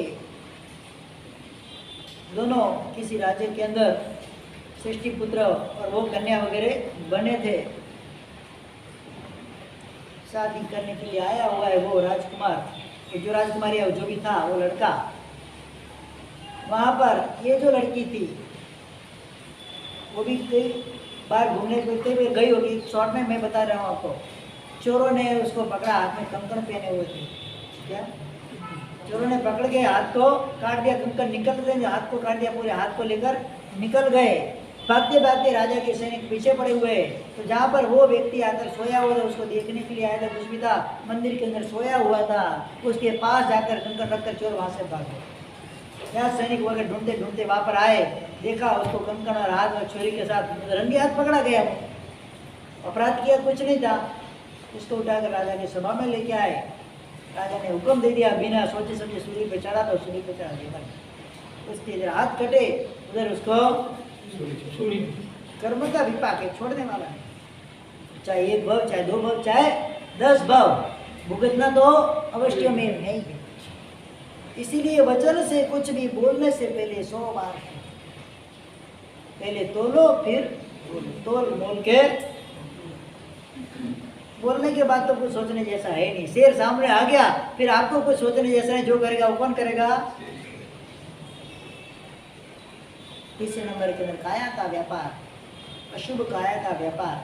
दोनों किसी राज्य के अंदर सृष्टि पुत्र और वो कन्या वगैरह बने थे। शादी करने के लिए आया हुआ है वो राजकुमार, ये जो राजकुमारी है जो भी था वो लड़का, वहाँ पर ये जो लड़की थी वो भी कई बार घूमने फिरते हुए गई होगी। शॉर्ट में मैं बता रहा हूँ आपको। चोरों ने उसको पकड़ा, हाथ में कंकड़ पहने हुए थे। क्या चोरों ने पकड़ के हाथ को काट दिया, कंकड़ निकल गए, हाथ को काट दिया, पूरे हाथ को लेकर निकल गए। भागते भागते राजा के सैनिक पीछे पड़े हुए। तो जहाँ पर वो व्यक्ति आकर सोया हुआ था, उसको देखने के लिए आया था, कुछ भी था मंदिर के अंदर सोया हुआ था, उसके पास जाकर कंकड़ रखकर चोर वहाँ से भाग गए। यहाँ सैनिक वगैरह ढूंढते ढूंढते वहाँ पर आए, देखा उसको कंकड़ और हाथ और छुरी के साथ रंगे हाथ पकड़ा गया। वो अपराध किया कुछ नहीं था। उसको उठाकर राजा की सभा में लेके आए। राजा ने हुक्म दे दिया, बिना सोचे समझे सूली पे चढ़ा, तो सूली पे चढ़ा दिया। उसके इधर हाथ कटे, उधर उसको कर्म का विपाक है, छोड़ने वाला है। चाहे 1 भव, चाहे 2 भव, चाहे 10 भव, भुगतना तो अवश्य में नहीं है। इसीलिए वचन से कुछ भी बोलने से पहले 100 बार पहले तोलो फिर बोलो। तोल मोल के बोलने के बाद तो कुछ सोचने जैसा है नहीं। शेर सामने आ गया, फिर आपको कुछ सोचने जैसा है, जो करेगा वो कौन करेगा। तीसरे नंबर के अंदर काया का व्यापार, अशुभ काया का व्यापार,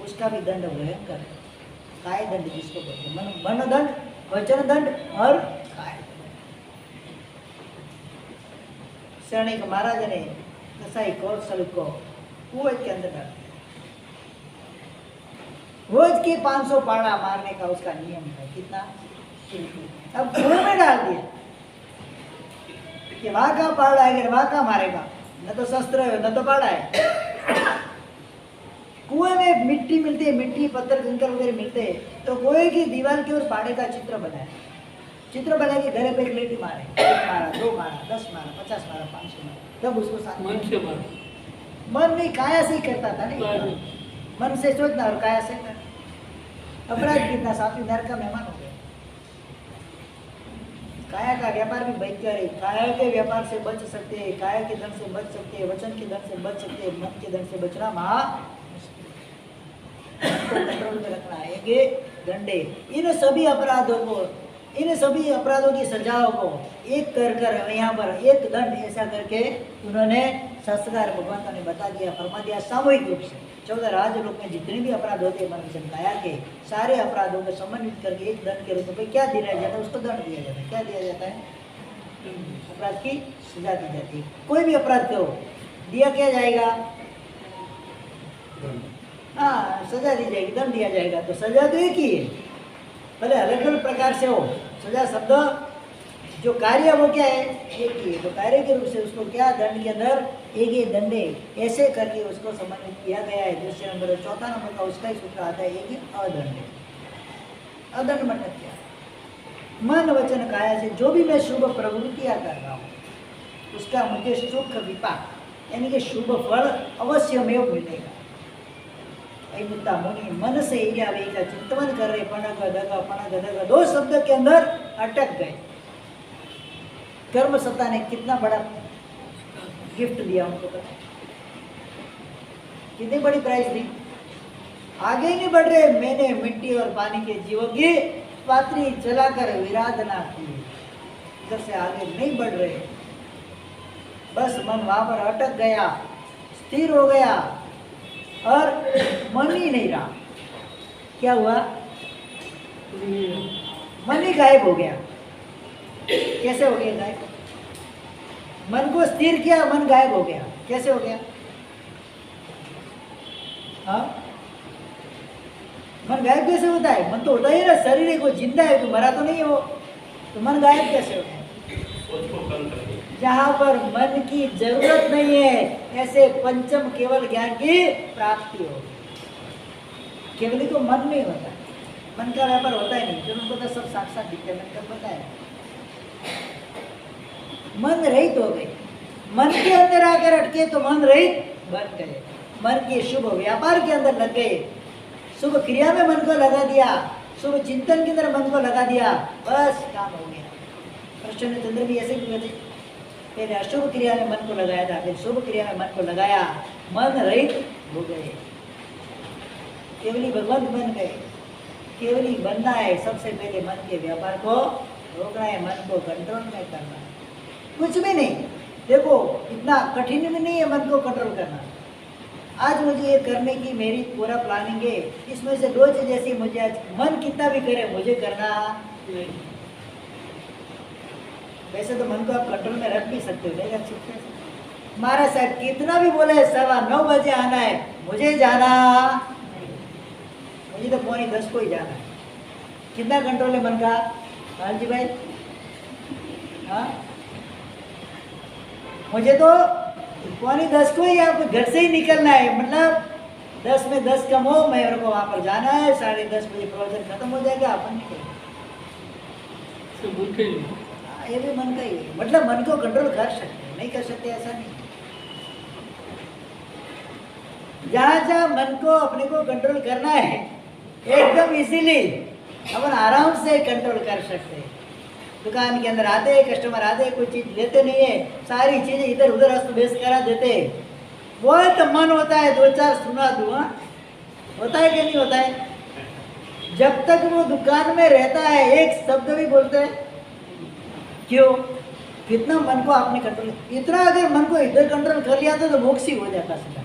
उसका भी दंड भयंकर है। काय दंड जिसको बोलते हैं, मन दंड, वचन दंड और काय। सैनिक महाराज ने कसाई कौशल को कुएं के अंदर डाल दिया। रोज के 500 पाड़ा मारने का उसका नियम है। कितना? अब कुएं में डाल दिया कि वहां का पाड़ा है, अगर वहां का मारेगा, न तो शस्त्र है न तो पाड़ा है। कुएं में मिट्टी मिलती है, मिट्टी पत्थर कंकर वगैरह मिलते हैं, तो कुएं की दीवार के ऊपर पाड़े का चित्र बनाए। चित्र बना के घरे पे एक लेटी मारे, 1 मारा, 2 मारा, 10 मारा, 50 मारा, 500 मारा, तब उसको साथ मन से मार, मन नहीं काया से ही करता था। नहीं मन से सोचना और काया से करना। अपराध कितना साथी नरक का मेहमान हो गया। काया का व्यापार भी भयंकर है। काया के व्यापार से बच सकते हैं, काया के धन से बच सकते हैं, वचन के धन से बच सकते हैं, मन के धन से बचना महा कंट्रोल में रखना है। ये दंडे इन सभी अपराधों को, इन सभी अपराधों की सजाओं को एक कर यहाँ पर एक दंड ऐसा करके उन्होंने शास्त्रकार भगवंत ने बता दिया, फरमा दिया सामूहिक रूप से। 14 राजलोक में जितने भी अपराध होते हैं मन वचन काया के, सारे अपराधों को समन्वित करके एक दंड के रूप में क्या दिया जाता है, उसको दंड दिया जाता है। क्या दिया जाता है? अपराध की सजा दी जाती है। कोई भी अपराध करो, दिया क्या जाएगा? हाँ, सजा दी जाएगी, दंड दिया जाएगा। तो सजा तो एक ही है, भले अलग अलग प्रकार से हो। सजा शब्द जो कार्य वो क्या है? एक ही है। तो कार्य के रूप से उसको क्या दंड के अंदर एक ही दंडे ऐसे करके उसको समन्वित किया गया है। दूसरे नंबर, चौथा नंबर का उसका ही सूत्र आता है, एक ही अदंड। अदंड मतलब क्या? मन वचन काया से जो भी मैं शुभ प्रवृत्तियां कर रहा हूँ उसका मुझे सुख विपाक यानी कि शुभ फल अवश्य में मिलेगा। मुद्दा मुनि मन से का चिंतन कर रहे, पणग दग 2 शब्द के अंदर अटक गए। कर्म सत्ता ने कितना बड़ा गिफ्ट दिया उनको, कितनी बड़ी प्राइज दी। आगे ही नहीं बढ़ रहे, मैंने मिट्टी और पानी के जीवों की पात्री चलाकर विराधना की, इधर से आगे नहीं बढ़ रहे, बस मन वहां पर अटक गया। स्थिर हो गया और मन ही नहीं रहा, क्या हुआ? मन ही गायब हो गया। कैसे हो गया गायब? मन को स्थिर किया, मन गायब हो गया। कैसे हो गया? हाँ, मन गायब कैसे होता है? मन तो होता ही है ना, शरीर है, कोई जिंदा है, तो मरा तो नहीं है वो, तो मन गायब कैसे होता है? जहाँ पर मन की जरूरत नहीं है, ऐसे पंचम केवल ज्ञान की प्राप्ति होगी। केवली को मन नहीं होता, मन का व्यापार होता ही नहीं, जो उनको तो सब साक्षात दिखते, मन का पता है। मन रहित हो गए, मन के अंदर आकर अटके तो मन रहित बन गए, मन के शुभ व्यापार के अंदर लग गए, शुभ क्रिया में मन को लगा दिया, शुभ चिंतन के अंदर मन को लगा दिया, बस काम हो गया। कृष्ण चंद्र भी ऐसे ही हुए थे, पहले अशुभ क्रिया में मन को लगाया था, फिर शुभ क्रिया में मन को लगाया, मन रहित हो गए, केवली भगवंत बन गए। केवली बनना है, सबसे पहले मन के व्यापार को रोकना है, मन को कंट्रोल में करना है, कुछ भी नहीं। देखो इतना कठिन भी नहीं है मन को कंट्रोल करना। आज मुझे ये करने की मेरी पूरा प्लानिंग है, इसमें से दो चीज ऐसी, मुझे आज मन कितना भी करे मुझे करना नहीं। वैसे तो मन को आप कंट्रोल में रख भी सकते हो, नहीं रख सकते? महाराज साहब कितना भी बोले 9:15 बजे आना है, मुझे जाना नहीं। मुझे तो 9:45 को ही जाना है। कितना कंट्रोल है मन का? हाँ जी भाई, हाँ, मुझे तो 9:45 को ही आपको घर से ही निकलना है, मतलब 10 में 10 कम हो, मेरे को वहाँ पर जाना है, 10:30 बजे प्रवचन खत्म हो जाएगा, अपन निकल। ये भी मन का ही है, मतलब मन को कंट्रोल कर सकते हैं, नहीं कर सकते ऐसा नहीं। जहाँ जहाँ मन को अपने को कंट्रोल करना है, एकदम इजीली अपन आराम से कंट्रोल कर सकते हैं। दुकान के अंदर आते हैं, कस्टमर आते हैं, कोई चीज लेते नहीं है, सारी चीजें इधर उधर अस्त व्यस्त करा देते हैं। बहुत मन होता है 2-4 सुना दूँ, होता है कि नहीं होता है? जब तक वो दुकान में रहता है एक शब्द भी बोलते हैं, क्यों? कितना मन को आपने कंट्रोल, इतना अगर मन को इधर कंट्रोल कर लिया तो मोक्ष ही हो जाता सीधा।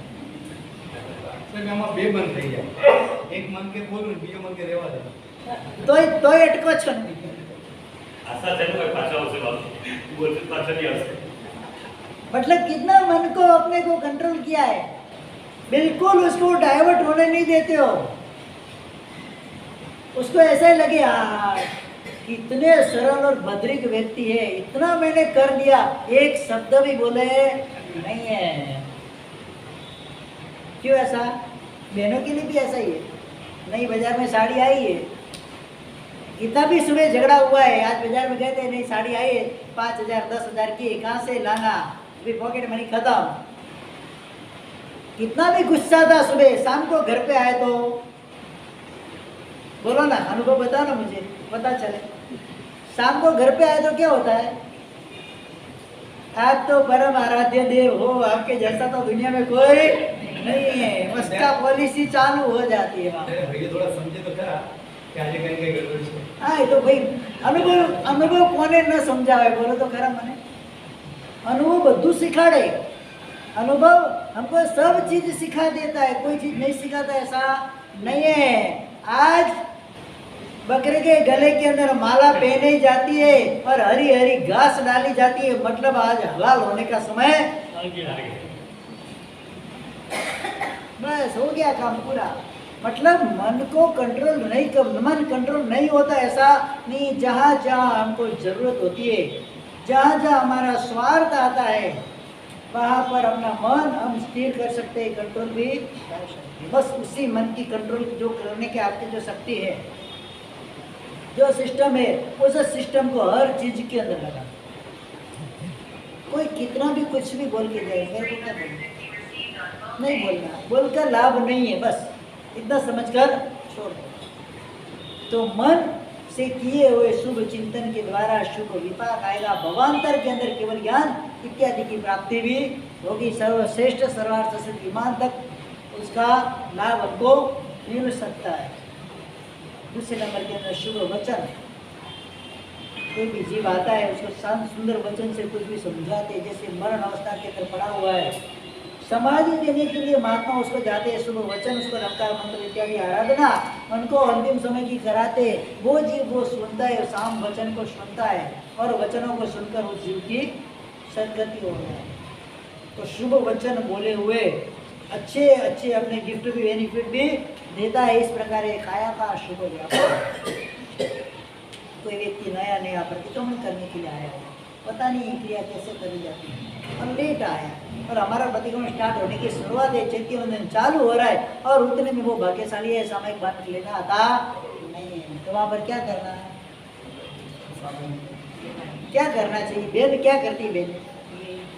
બે મન થઈ જાય, એક મન કે બોલું, બીજો મન કે રહેવા દે, તોય અટકો છો ને। આશા છે કે પાછા આવશે બાપ, બોલશે પાછા નહીં આવશે। मतलब कितना मन को अपने को कंट्रोल किया है, बिल्कुल उसको डाइवर्ट होने नहीं देते हो। उसको ऐसा ही लगे यार कितने सरल और भद्रिक व्यक्ति है, इतना मैंने कर दिया, एक शब्द भी बोले नहीं है। क्यों ऐसा? बहनों के लिए भी ऐसा ही है। नई बाजार में साड़ी आई है, कितना भी सुबह झगड़ा हुआ है, आज बाजार में गए थे, नई साड़ी आई है 5,000 10,000 की, कहाँ से लाना, अभी पॉकेट मनी खत्म। कितना भी गुस्सा था सुबह, शाम को घर पे आए तो बोलो ना, अनुभव बताओ ना, मुझे पता चले। शाम को घर पे आए तो क्या होता है? आप तो परम आराध्य देव हो, आपके जैसा तो दुनिया में कोई नहीं है, उसका पॉलिसी चालू हो जाती है वहाँ। भैया थोड़ा समझे तो खरा कि આજે કઈ કઈ ગડબડ છે। हाँ, ये तो भाई अनुभव कोने न समझावे, बोलो तो खरा मने। अनुभव બધું सिखाड़े, अनुभव हमको सब चीज सिखा देता है, कोई चीज नहीं सिखाता ऐसा नहीं है। आज बकरे के गले के अंदर माला पहनी जाती है और हरी हरी घास डाली जाती है, मतलब आज हलाल होने का समय बस हो गया काम पूरा। मतलब मन को कंट्रोल नहीं कर, मन कंट्रोल नहीं होता ऐसा नहीं। जहाँ जहाँ हमको जरूरत होती है, जहाँ जहाँ हमारा स्वार्थ आता है, वहाँ पर अपना मन हम स्थिर कर सकते हैं, कंट्रोल भी कर सकते हैं। बस उसी मन की कंट्रोल जो करने के आपकी जो शक्ति है, जो सिस्टम है, उस सिस्टम को हर चीज के अंदर लगा। कोई कितना भी कुछ भी बोल के जाए, मेरे को क्या बोलना, नहीं बोलना, बोलकर लाभ नहीं है, बस इतना समझकर छोड़ दो। तो मन से किए हुए शुभ चिंतन के द्वारा शुभ विपाक आएगा, भगवान्तर के अंदर केवल ज्ञान इत्यादि की प्राप्ति भी होगी। सर्वश्रेष्ठ सर्वार्थ सिद्ध विमान तक उसका लाभ हमको मिल सकता है। दूसरे नंबर के अंदर शुभ वचन, कोई भी जीव आता है उसको शांत सुंदर वचन से कुछ भी समझाते, जैसे मरण अवस्था के अंदर पड़ा हुआ है, समाधि देने के लिए महात्मा उसको जाते हैं, शुभ वचन उसको नमस्कार मंत्र इत्यादि आराधना उनको अंतिम समय की कराते, वो जीव वो सुनता है, साम वचन को सुनता है और वचनों को सुनकर उस जीव की सदगति हो जाए। तो शुभ वचन बोले हुए अच्छे अच्छे अपने गिफ्ट भी बेनिफिट भी देता है। इस प्रकार ये काया का शुभ व्यापार। कोई व्यक्ति नया नया प्रतिक्रमण करने के लिए आया है, पता नहीं ये क्रिया कैसे करी जाती है और लेट आया और हमारा प्रतिक्रमण स्टार्ट होने की शुरुआत है, चैत्य वंदन चालू हो रहा है और उतने में वो भाग्यशाली है, सामयिक बात लेना आता नहीं है। तो वहाँ पर क्या करना है, क्या करना चाहिए? वेद क्या करती है? वेद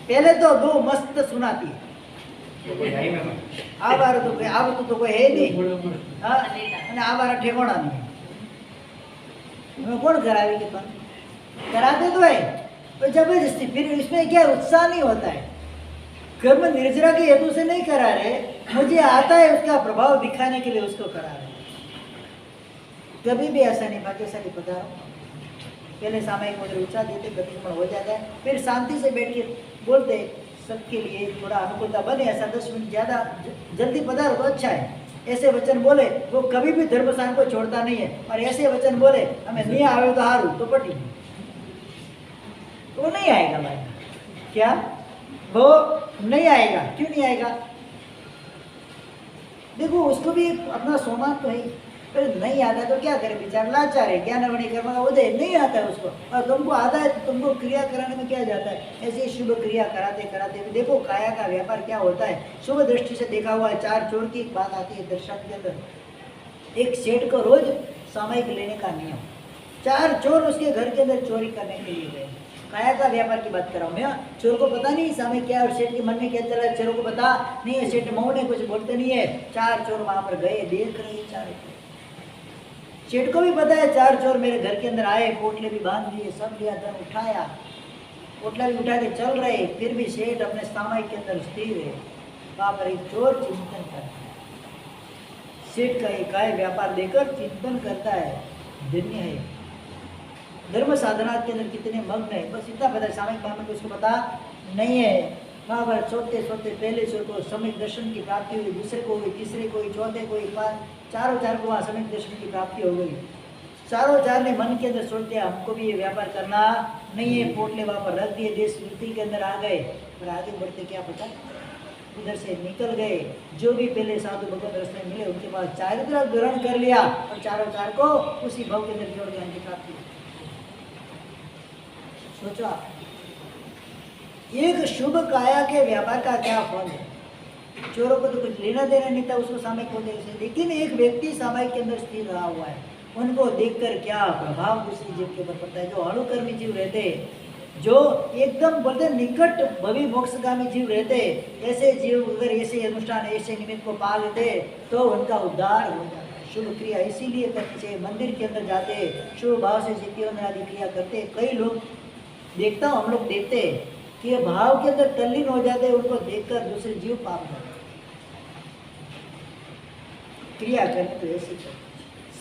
पहले तो दो मस्त सुनाती है, तो कोई है ही में આ બાર તો કોઈ આવતું તો કોઈ હે નહીં, હા, અને આ બાર ઠેકોણા નહીં, हमें कौन करावे कि बंद कराते तो है तो जबरदस्ती, फिर इसमें क्या उत्साह नहीं होता है। कर्म निर्जरा के हेतु से नहीं करा रहे, मुझे आता है उसका प्रभाव दिखाने के लिए उसको करा रहे। कभी भी ऐसा नहीं, भाग्यशाली पधारो, पहले सामयिक मुझे ऊंचा देते, प्रतिक्रमण हो जाता है, फिर शांति से बैठ के बोलते सबके लिए थोड़ा अनुकूलता बने, ऐसा 10 मिनट ज़्यादा जल्दी पधारो तो अच्छा है। ऐसे वचन बोले वो कभी भी धर्मस्थान को छोड़ता नहीं है, और ऐसे वचन बोले हमें नहीं आवे तो हारू तो पटी, तो नहीं आएगा भाई, क्या वो नहीं आएगा? क्यों नहीं आएगा? देखो उसको भी अपना सोमान तो है, पर नहीं आता तो क्या करे बेचारा, लाचार है, ज्ञान वणी कर्म का उदय नहीं आता है उसको, और तुमको आता है तो तुमको क्रिया कराने में क्या जाता है? ऐसे शुभ क्रिया कराते कराते देखो काया का व्यापार क्या होता है। शुभ दृष्टि से देखा हुआ है, 4 चोर की एक बात आती है दर्शन के अंदर। एक सेठ को रोज सामयिक लेने का नियम, 4 चोर उसके घर के अंदर चोरी करने के लिए गए। काया का व्यापार की बात कर रहा हूँ मैं, चोर को पता नहीं सामयिक क्या है और सेठ के मन में क्या चल रहा है, चोरों को पता नहीं है, सेठ मऊ ने कुछ बोलते नहीं है। 4 चोर वहां पर गए, देख रहे 4, सेठ को भी पता है 4 चोर मेरे घर के अंदर आए, पोटले भी बांध दिए, सब लिया, धन उठाया, पोटला भी उठा के चल रहे, फिर भी सेठ अपने सामयिक के अंदर स्थिर है। वहां पर एक चोर चिंतन करता है, सेठ का एक काय व्यापार देकर चिंतन करता है, धन्य है, धर्म साधना के अंदर कितने मग्न है, बस इतना पता है। सामयिक भाव में तो उसको पता नहीं है। वहाँ पर सोते सोते पहले चोर को सम्यक दर्शन की प्राप्ति हुई, दूसरे को हुई, तीसरे को हुई, चौथे को हुई, 5 चारों 4 को वहाँ सम्यक दर्शन की प्राप्ति हो गई। चारों 4 ने मन के अंदर सोच दिया हमको भी ये व्यापार करना नहीं है, पोटले वहाँ पर रख दिए, देश वृत्ति के अंदर आ गए, और आगे बढ़ते क्या पता उधर से निकल गए। जो भी पहले साधु भगवत रास्ते मिले उनके पास चारित्र ग्रहण कर लिया और चारों 4 को उसी भाव के अंदर जोड़ दिया, उनकी प्राप्ति। सोचो आप, एक शुभ काया के व्यापार का क्या फल है? चोरों को तो कुछ लेना देना नहीं था, उसको सामयिक होने से, लेकिन एक व्यक्ति सामयिक के अंदर स्थिर रहा हुआ है, उनको देखकर क्या प्रभाव दूसरी जीव के ऊपर पड़ता है। जो अणुकर्मी जीव रहते हैं, जो एकदम बोलते निकट भवि मोक्षगामी जीव रहते, ऐसे जीव अगर ऐसे अनुष्ठान ऐसे निमित्त को पा लेते तो उनका उद्धार हो जाता है। शुभ क्रिया इसीलिए करनी चाहिए, मंदिर के अंदर जाते शुभ भाव से सिद्धि आदि क्रिया करते। कई लोग देखता हूँ, हम लोग देखते हैं कि ये भाव के अंदर तल्लीन हो जाते हैं, उनको देखकर दूसरे जीव पाप करते। क्रिया करने तो ऐसी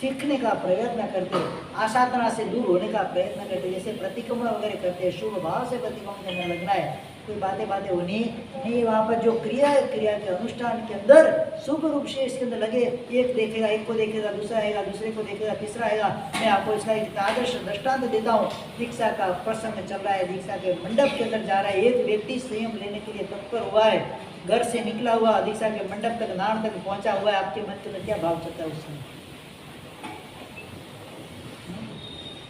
सीखने का प्रयत्न करते, आसाधना से दूर होने का प्रयत्न करते, जैसे प्रतिक्रमण वगैरह करते हैं, शुभ भाव से प्रतिक्रमण करने लगना है, कोई बातें होनी नहीं। वहाँ पर जो क्रिया है, क्रिया के अनुष्ठान के अंदर शुभ रूप से इसके अंदर लगे, एक देखेगा, एक को देखेगा, दूसरा आएगा, दूसरे को देखेगा, तीसरा आएगा। मैं आपको इसका एक आदर्श दृष्टांत देता हूँ। दीक्षा का प्रसंग चल रहा है, दीक्षा के मंडप के अंदर जा रहा है, एक व्यक्ति संयम लेने के लिए तत्पर हुआ है, घर से निकला हुआ दीक्षा के मंडप तक, नाम तक पहुँचा हुआ है। आपके मन के अंदर क्या भाव चलता है उस समय?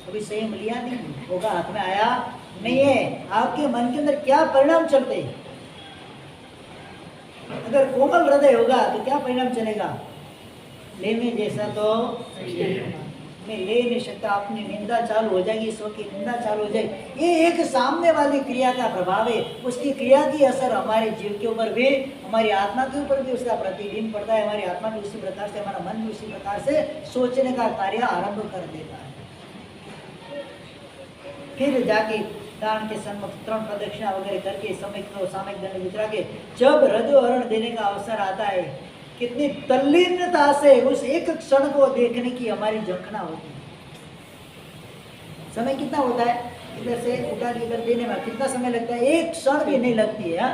अभी संयम लिया नहीं होगा, हाथ में आया नहीं है, आपके मन के अंदर क्या परिणाम चलते हैं? अगर कोमल हृदय होगा तो क्या परिणाम चलेगा? लेने जैसा तो मैं ले नहीं सकता, अपनी निंदा चालू हो जाएगी, स्व की निंदा चालू हो जाएगी। ये एक सामने वाली क्रिया का प्रभाव है, उसकी क्रिया की असर हमारे जीव के ऊपर भी, हमारी आत्मा के ऊपर भी उसका प्रतिबिंब पड़ता है। हमारी आत्मा भी उसी प्रकार से, हमारा मन भी उसी प्रकार से सोचने का कार्य आरंभ कर देता है। फिर जाके दान के सम्मुख 3 प्रदक्षिणा वगैरह करके सामयिक दंड वितरा के जब हृदय देने का अवसर आता है, कितनी तल्लीनता से उस एक क्षण को देखने की हमारी झंखना होती है। समय कितना होता है? इधर से उठा के इधर देने में कितना समय लगता है? एक क्षण भी नहीं लगती है।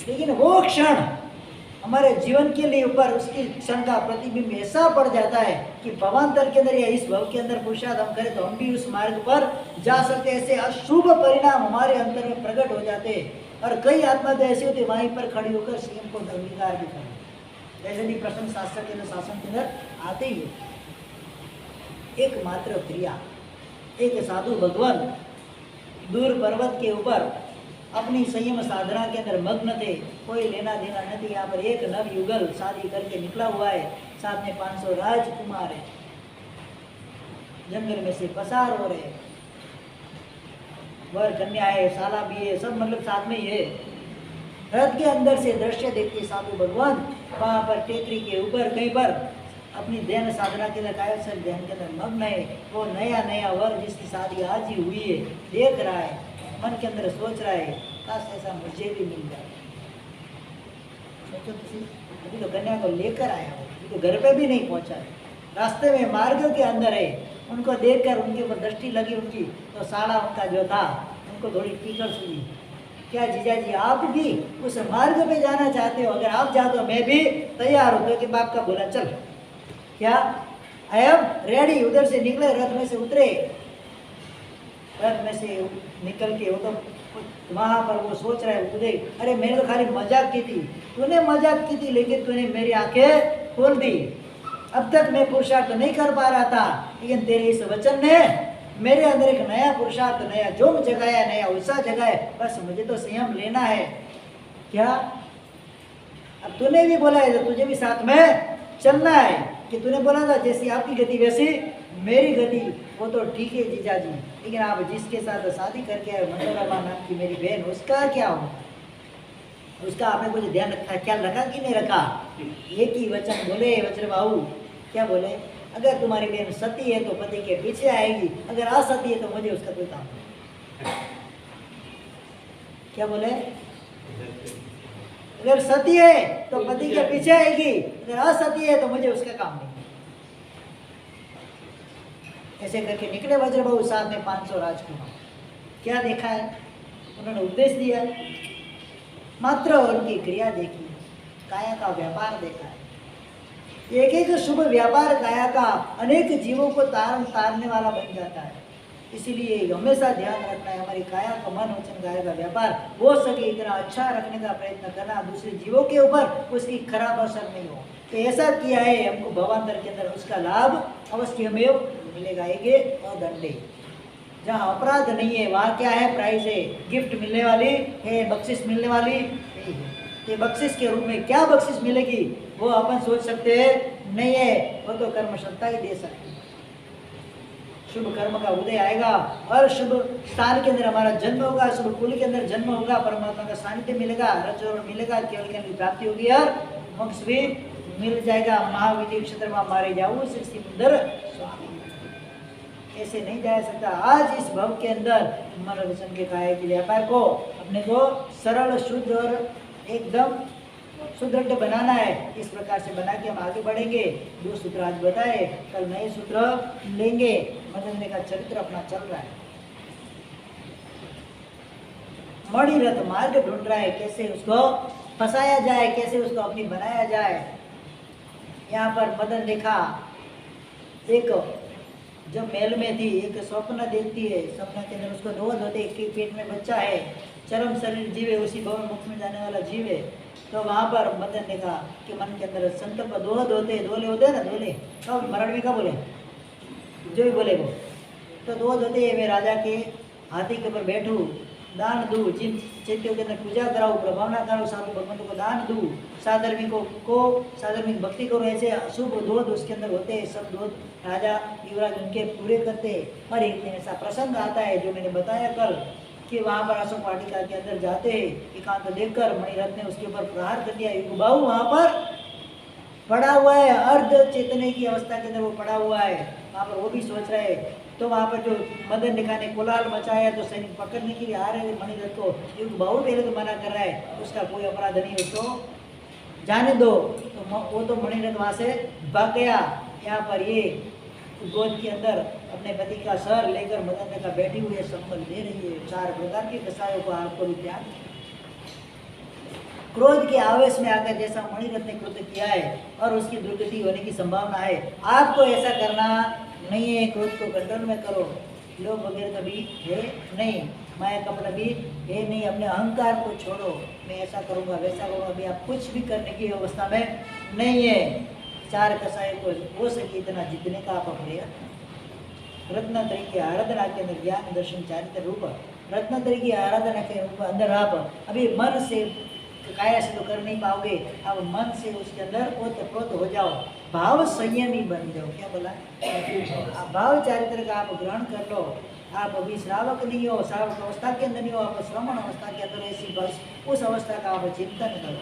लेकिन वो क्षण हमारे जीवन के लिए ऊपर उसकी क्षण का प्रतिबिंब ऐसा पड़ जाता है कि भवांतर के अंदर या इस भव के अंदर पुरुषार्थ हम करें तो हम भी उस मार्ग पर जा सकते हैं। ऐसे अशुभ परिणाम हमारे अंतर में प्रकट हो जाते हैं और कई आत्मा तो ऐसी होती है वहीं पर खड़ी होकर सीएम को अंगीकार भी कर, ऐसे भी प्रसंग शास्त्र के अंदर शासन के अंदर आते ही है। एकमात्र क्रिया, एक साधु भगवान दूर पर्वत के ऊपर अपनी संयम साधना के अंदर मग्न थे, कोई लेना देना नहीं। यहाँ पर एक नव युगल शादी करके निकला हुआ है, साथ में 500 राजकुमार है, जंगल में से पसार हो रहे, वर कन्या है, साला भी है, सब मतलब साथ में ही है। रथ के अंदर से दृश्य देखते साधु भगवान वहाँ पर टेकरी के ऊपर कहीं पर अपनी ध्यान साधना के अंदर कायस्थ ध्यान के अंदर मग्न है। वो नया नया वर जिसकी शादी आज ही हुई है देख रहा है, मन के अंदर सोच रहा है काश ऐसा मुझे भी मिल जाए। सोचो किसी अभी तो कन्या को लेकर आया हो, अभी तो घर पे भी नहीं पहुंचा है, रास्ते में मार्ग के अंदर है। उनको देखकर उनके ऊपर दृष्टि लगी उनकी, तो साला उनका जो था उनको थोड़ी टीकर सुनी, क्या जीजा जी आप भी उस मार्ग पे जाना चाहते हो? अगर आप जाओ तो मैं भी तैयार हूँ। तो कि बाप का बोला चल, क्या आई एम रेडी। उधर से निकले, रथ में से उतरे, रथ में से निकल के वो तो वहाँ पर वो सोच रहा है उदय, अरे मैंने तो खाली मजाक की थी, तूने मजाक की थी लेकिन तूने मेरी आंखें खोल दी। अब तक मैं पुरुषार्थ नहीं कर पा रहा था, लेकिन तेरे इस वचन ने मेरे अंदर एक नया पुरुषार्थ, नया जोम जगाया, नया उत्साह जगाया। बस मुझे तो संयम लेना है। क्या अब तूने भी बोला है तो तुझे भी साथ में चलना है, कि तूने बोला था जैसी आपकी गति वैसी मेरी गति। वो तो ठीक है जीजा जी, लेकिन आप जिसके साथ शादी करके आए मनोरमा नाम की मेरी बहन, उसका क्या हो? उसका आपने कुछ ध्यान रखा, ख्याल रखा कि नहीं रखा? एक ही वचन बोले वज्रबाहु, क्या बोले? अगर तुम्हारी बहन सती है तो पति के पीछे आएगी, अगर असती है तो मुझे उसका कोई काम नहीं। क्या बोले? अगर सती है तो पति के पीछे आएगी, अगर असती है तो मुझे उसका काम नहीं। ऐसे करके निकले वज्रबाहु, साथ में 500 राजकुमार। क्या देखा है उन्होंने? उपदेश दिया, मात्र उनकी क्रिया देखी, काया का व्यापार देखा है। एक एक शुभ व्यापार काया का अनेक जीवों को तारने वाला बन जाता है। इसीलिए हमेशा ध्यान रखना है, हमारी काया का मन वचन काया का व्यापार हो सके इतना अच्छा रखने का प्रयत्न करना, दूसरे जीवों के ऊपर उसकी खराब असर नहीं हो। तो ऐसा किया है हमको भवांतर के अंदर, उसका लाभ अवश्य हमें मिलेगा। एक और दंडे, जहाँ अपराध नहीं है वहाँ क्या है? प्राइज है, गिफ्ट मिलने वाली है, बख्शिश मिलने वाली है। ये बख्शिश के रूप में क्या बख्शिश मिलेगी वो अपन सोच सकते हैं नहीं है, वो तो कर्म सत्ता ही दे सकती है। शुभ कर्म का उदय आएगा और शुभ स्थान के अंदर हमारा जन्म होगा, शुभ कुल के अंदर जन्म होगा, परमात्मा का सानिध्य मिलेगा, रजोगुण मिलेगा, केवल ज्ञान की प्राप्ति होगी और मोक्ष भी मिल जाएगा। महाविधि क्षेत्र में मारे जाऊ श्री सिंदर स्वामी, ऐसे नहीं जा सकता। आज इस भव के अंदर मन वचन के काया के व्यापार को अपने को सरल शुद्ध और एकदम सुदृढ़ बनाना है। इस प्रकार से बना के हम आगे बढ़ेंगे। 2 सूत्र आज बताए, कल नए सूत्र लेंगे। मदन का चरित्र अपना चल रहा है, मणिरथ मार्ग ढूंढ रहा है, कैसे उसको फंसाया जाए, कैसे उसको अपनी बनाया जाए। यहाँ पर मदन रेखा एक जब महल में थी, एक स्वप्न देखती है, स्वप्न के अंदर उसको 2 होते, एक के पेट में बच्चा है, चरम शरीर जीव है, उसी भवन मुख में जाने वाला जीव है। तो वहाँ पर मदन ने कहा कि मन के अंदर संकल्प 2 होते, दोले होते हैं ना, दोले कब मरण में क्या बोले, जो ही बोले वो तो 2 होते हैं। मैं राजा के हाथी के ऊपर बैठूँ, दान दूँ, जिन चैत्यों के अंदर पूजा कराऊँ, प्रभावना कराऊँ, साधु भगवंतों को दान दूँ, साधर्मिकों को साधर्मिक भक्ति करो। ऐसे अशुभ 2 उसके अंदर होते हैं, सब 2 राजा युवराज उनके पूरे करते हैं। और एक दिन ऐसा प्रसंग आता है जो मैंने बताया कल, कि वहाँ पर अशोक वाटिका के अंदर जाते हैं, एकांत देखकर मणिरथ ने उसके ऊपर प्रहार कर दिया। युगबाहु वहाँ पर पड़ा हुआ है, अर्ध चेतने की अवस्था के अंदर वो पड़ा हुआ है, वहाँ पर वो भी सोच रहे हैं। तो वहाँ पर जो मदन रेखा ने कोलाहल मचाया, तो सैनिक पकड़ने के लिए आ रहे हैं मणिरथ को। युगबाहु पहले तो मना कर रहा है, उसका कोई अपराध नहीं, उसको जाने दो। तो वो तो मणिरथ वहाँ से भाग गया। यहाँ पर ये गोद के अंदर अपने पति का सर लेकर मदन रेखा बैठी हुई है, संबल दे रही है। 4 प्रकार के कसायों को आपको त्याग। क्रोध के आवेश में आकर जैसा मणिरत्न ने कृत्य किया है और उसकी दुर्गति होने की संभावना है। आपको ऐसा करना नहीं है। क्रोध को कंट्रोल में करो। लोभ वगैरह कभी है नहीं, माया कपड़ा भी है नहीं। अपने अहंकार को छोड़ो, मैं ऐसा करूँगा वैसा करूँगा। अभी आप कुछ भी करने की अवस्था में नहीं है। चार कसाई को हो सके इतना जीतने का आप प्रयास। रत्नत्रय की आराधना के अंदर ज्ञान दर्शन चारित्र रूप, रत्नत्रय की आराधना के रूप अंदर आप अभी मन से, काया से तो कर नहीं पाओगे, अब मन से उसके अंदर ओतप्रोत हो जाओ, भाव संयमी बन जाओ। क्या बोला? आप भाव चारित्र का आप ग्रहण कर लो। आप अभी श्रावक नहीं हो, श्रावक अवस्था के अंदर नहीं हो, आप श्रवण अवस्था के अंदर ऐसी बस उस अवस्था का आप चिंतन करो।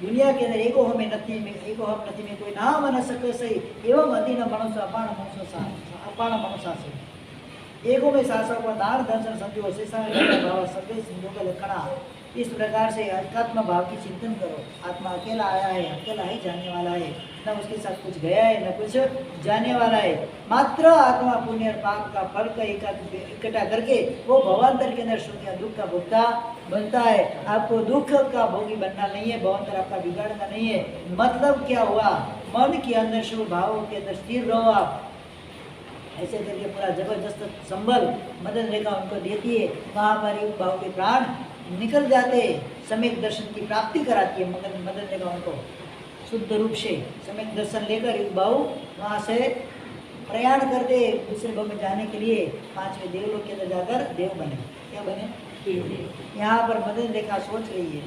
दुनिया के अंदर एको हमें नथी में, एको हम नथी में कोई नाम न सके सही एवं अधीन मनुष्य अपाण मनुष्य से एको में शासक को दान दर्शन संजो शेषा भाव सभी संजोग लक्षणा। इस प्रकार से एकात्म भाव की चिंतन करो। आत्मा अकेला आया है, अकेला ही जाने वाला है, न उसके साथ कुछ गया है न कुछ जाने वाला है। मात्र आत्मा पुण्य और पाप का फल का इकट्ठा करके वो भवांतर के अंदर सुख या दुख का भोक्ता बनता है। आपको दुख का भोगी बनना नहीं है, भवांतर आपका बिगाड़ना नहीं है। मतलब क्या हुआ? मन के अंदर शुभ भावों के अंदर स्थिर रहो। आप ऐसे करके पूरा जबरदस्त संबल मदन रेखा उनको देती है। वहाँ पर युग भाव के प्राण निकल जाते, सम्यक दर्शन की प्राप्ति कराती है। मदन रेखा उनको शुद्ध रूप से सम्यक दर्शन लेकर युग भाव वहाँ से प्रयाण करते दूसरे भाव में जाने के लिए। पांचवें देवलोक के अंदर जाकर देव बने। क्या बने? यहाँ पर मदन रेखा सोच रही है।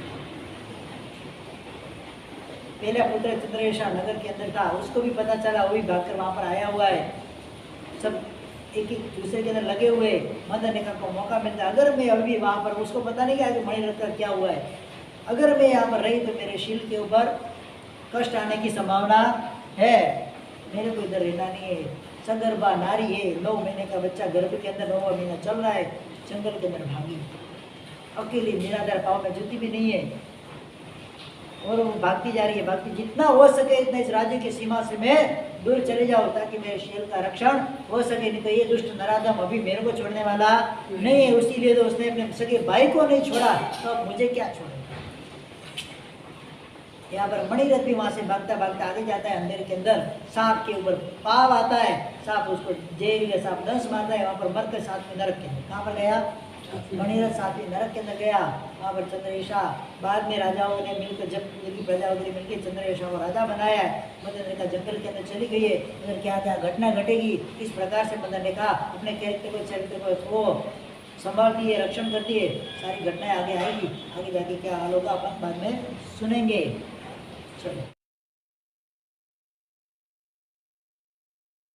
पहला पुत्र चंद्रेशा नगर के अंदर था, उसको भी पता चला, वो भी भागकर वहाँ पर आया हुआ है। सब एक एक दूसरे के अंदर लगे हुए। मदन रेखा को मौका मिलता है। अगर मैं अभी वहाँ पर, उसको पता नहीं क्या कि मणिरत्न का क्या हुआ है, अगर मैं यहाँ पर रही तो मेरे शील के ऊपर कष्ट आने की संभावना है। मेरे को इधर रहना नहीं है। सगर्भा नारी है, 9 महीने का बच्चा गर्भ के अंदर 9वां महीना चल रहा है, जंगल के अंदर भागी अकेली, निराधार, पाँव में जूती भी नहीं है और वो भागती जा रही है। भागती जितना हो सके इतना इस राज्य की सीमा से मैं दूर चले जाओ ताकि मेरे शील का रक्षण हो सके। नहीं तो ये दुष्ट नराधम अभी मेरे को छोड़ने वाला नहीं है। उसीलिए तो उसने अपने सगे भाई को नहीं छोड़ा, तो अब मुझे क्या छोड़ेगा? यहाँ पर मणिरत्न भी वहाँ से भागता भागता आगे जाता है। अंधेरे के अंदर सांप के ऊपर पाव आता है, सांप उसको जहरीला सांप दंश मारता है। वहाँ पर मरकर साथ में नरक के अंदर, कहाँ पर गया? मणिरत्न साथ में नरक के अंदर गया। वहाँ पर चंद्रेशा, बाद में राजाओं ने मिलकर, जब पूरी प्रजा वगैरह मिलकर चंद्रेशा को राजा बनाया है। मदन रेखा जंगल के अंदर चली गई है। उधर क्या क्या घटना घटेगी, इस प्रकार से मदन रेखा अपने कैरेक्टर को, चरित्र को संभालती है, रक्षण करती है। सारी घटनाएं आगे आएगी, आगे जाके क्या हाल होगा अपन बाद में सुनेंगे। चलो।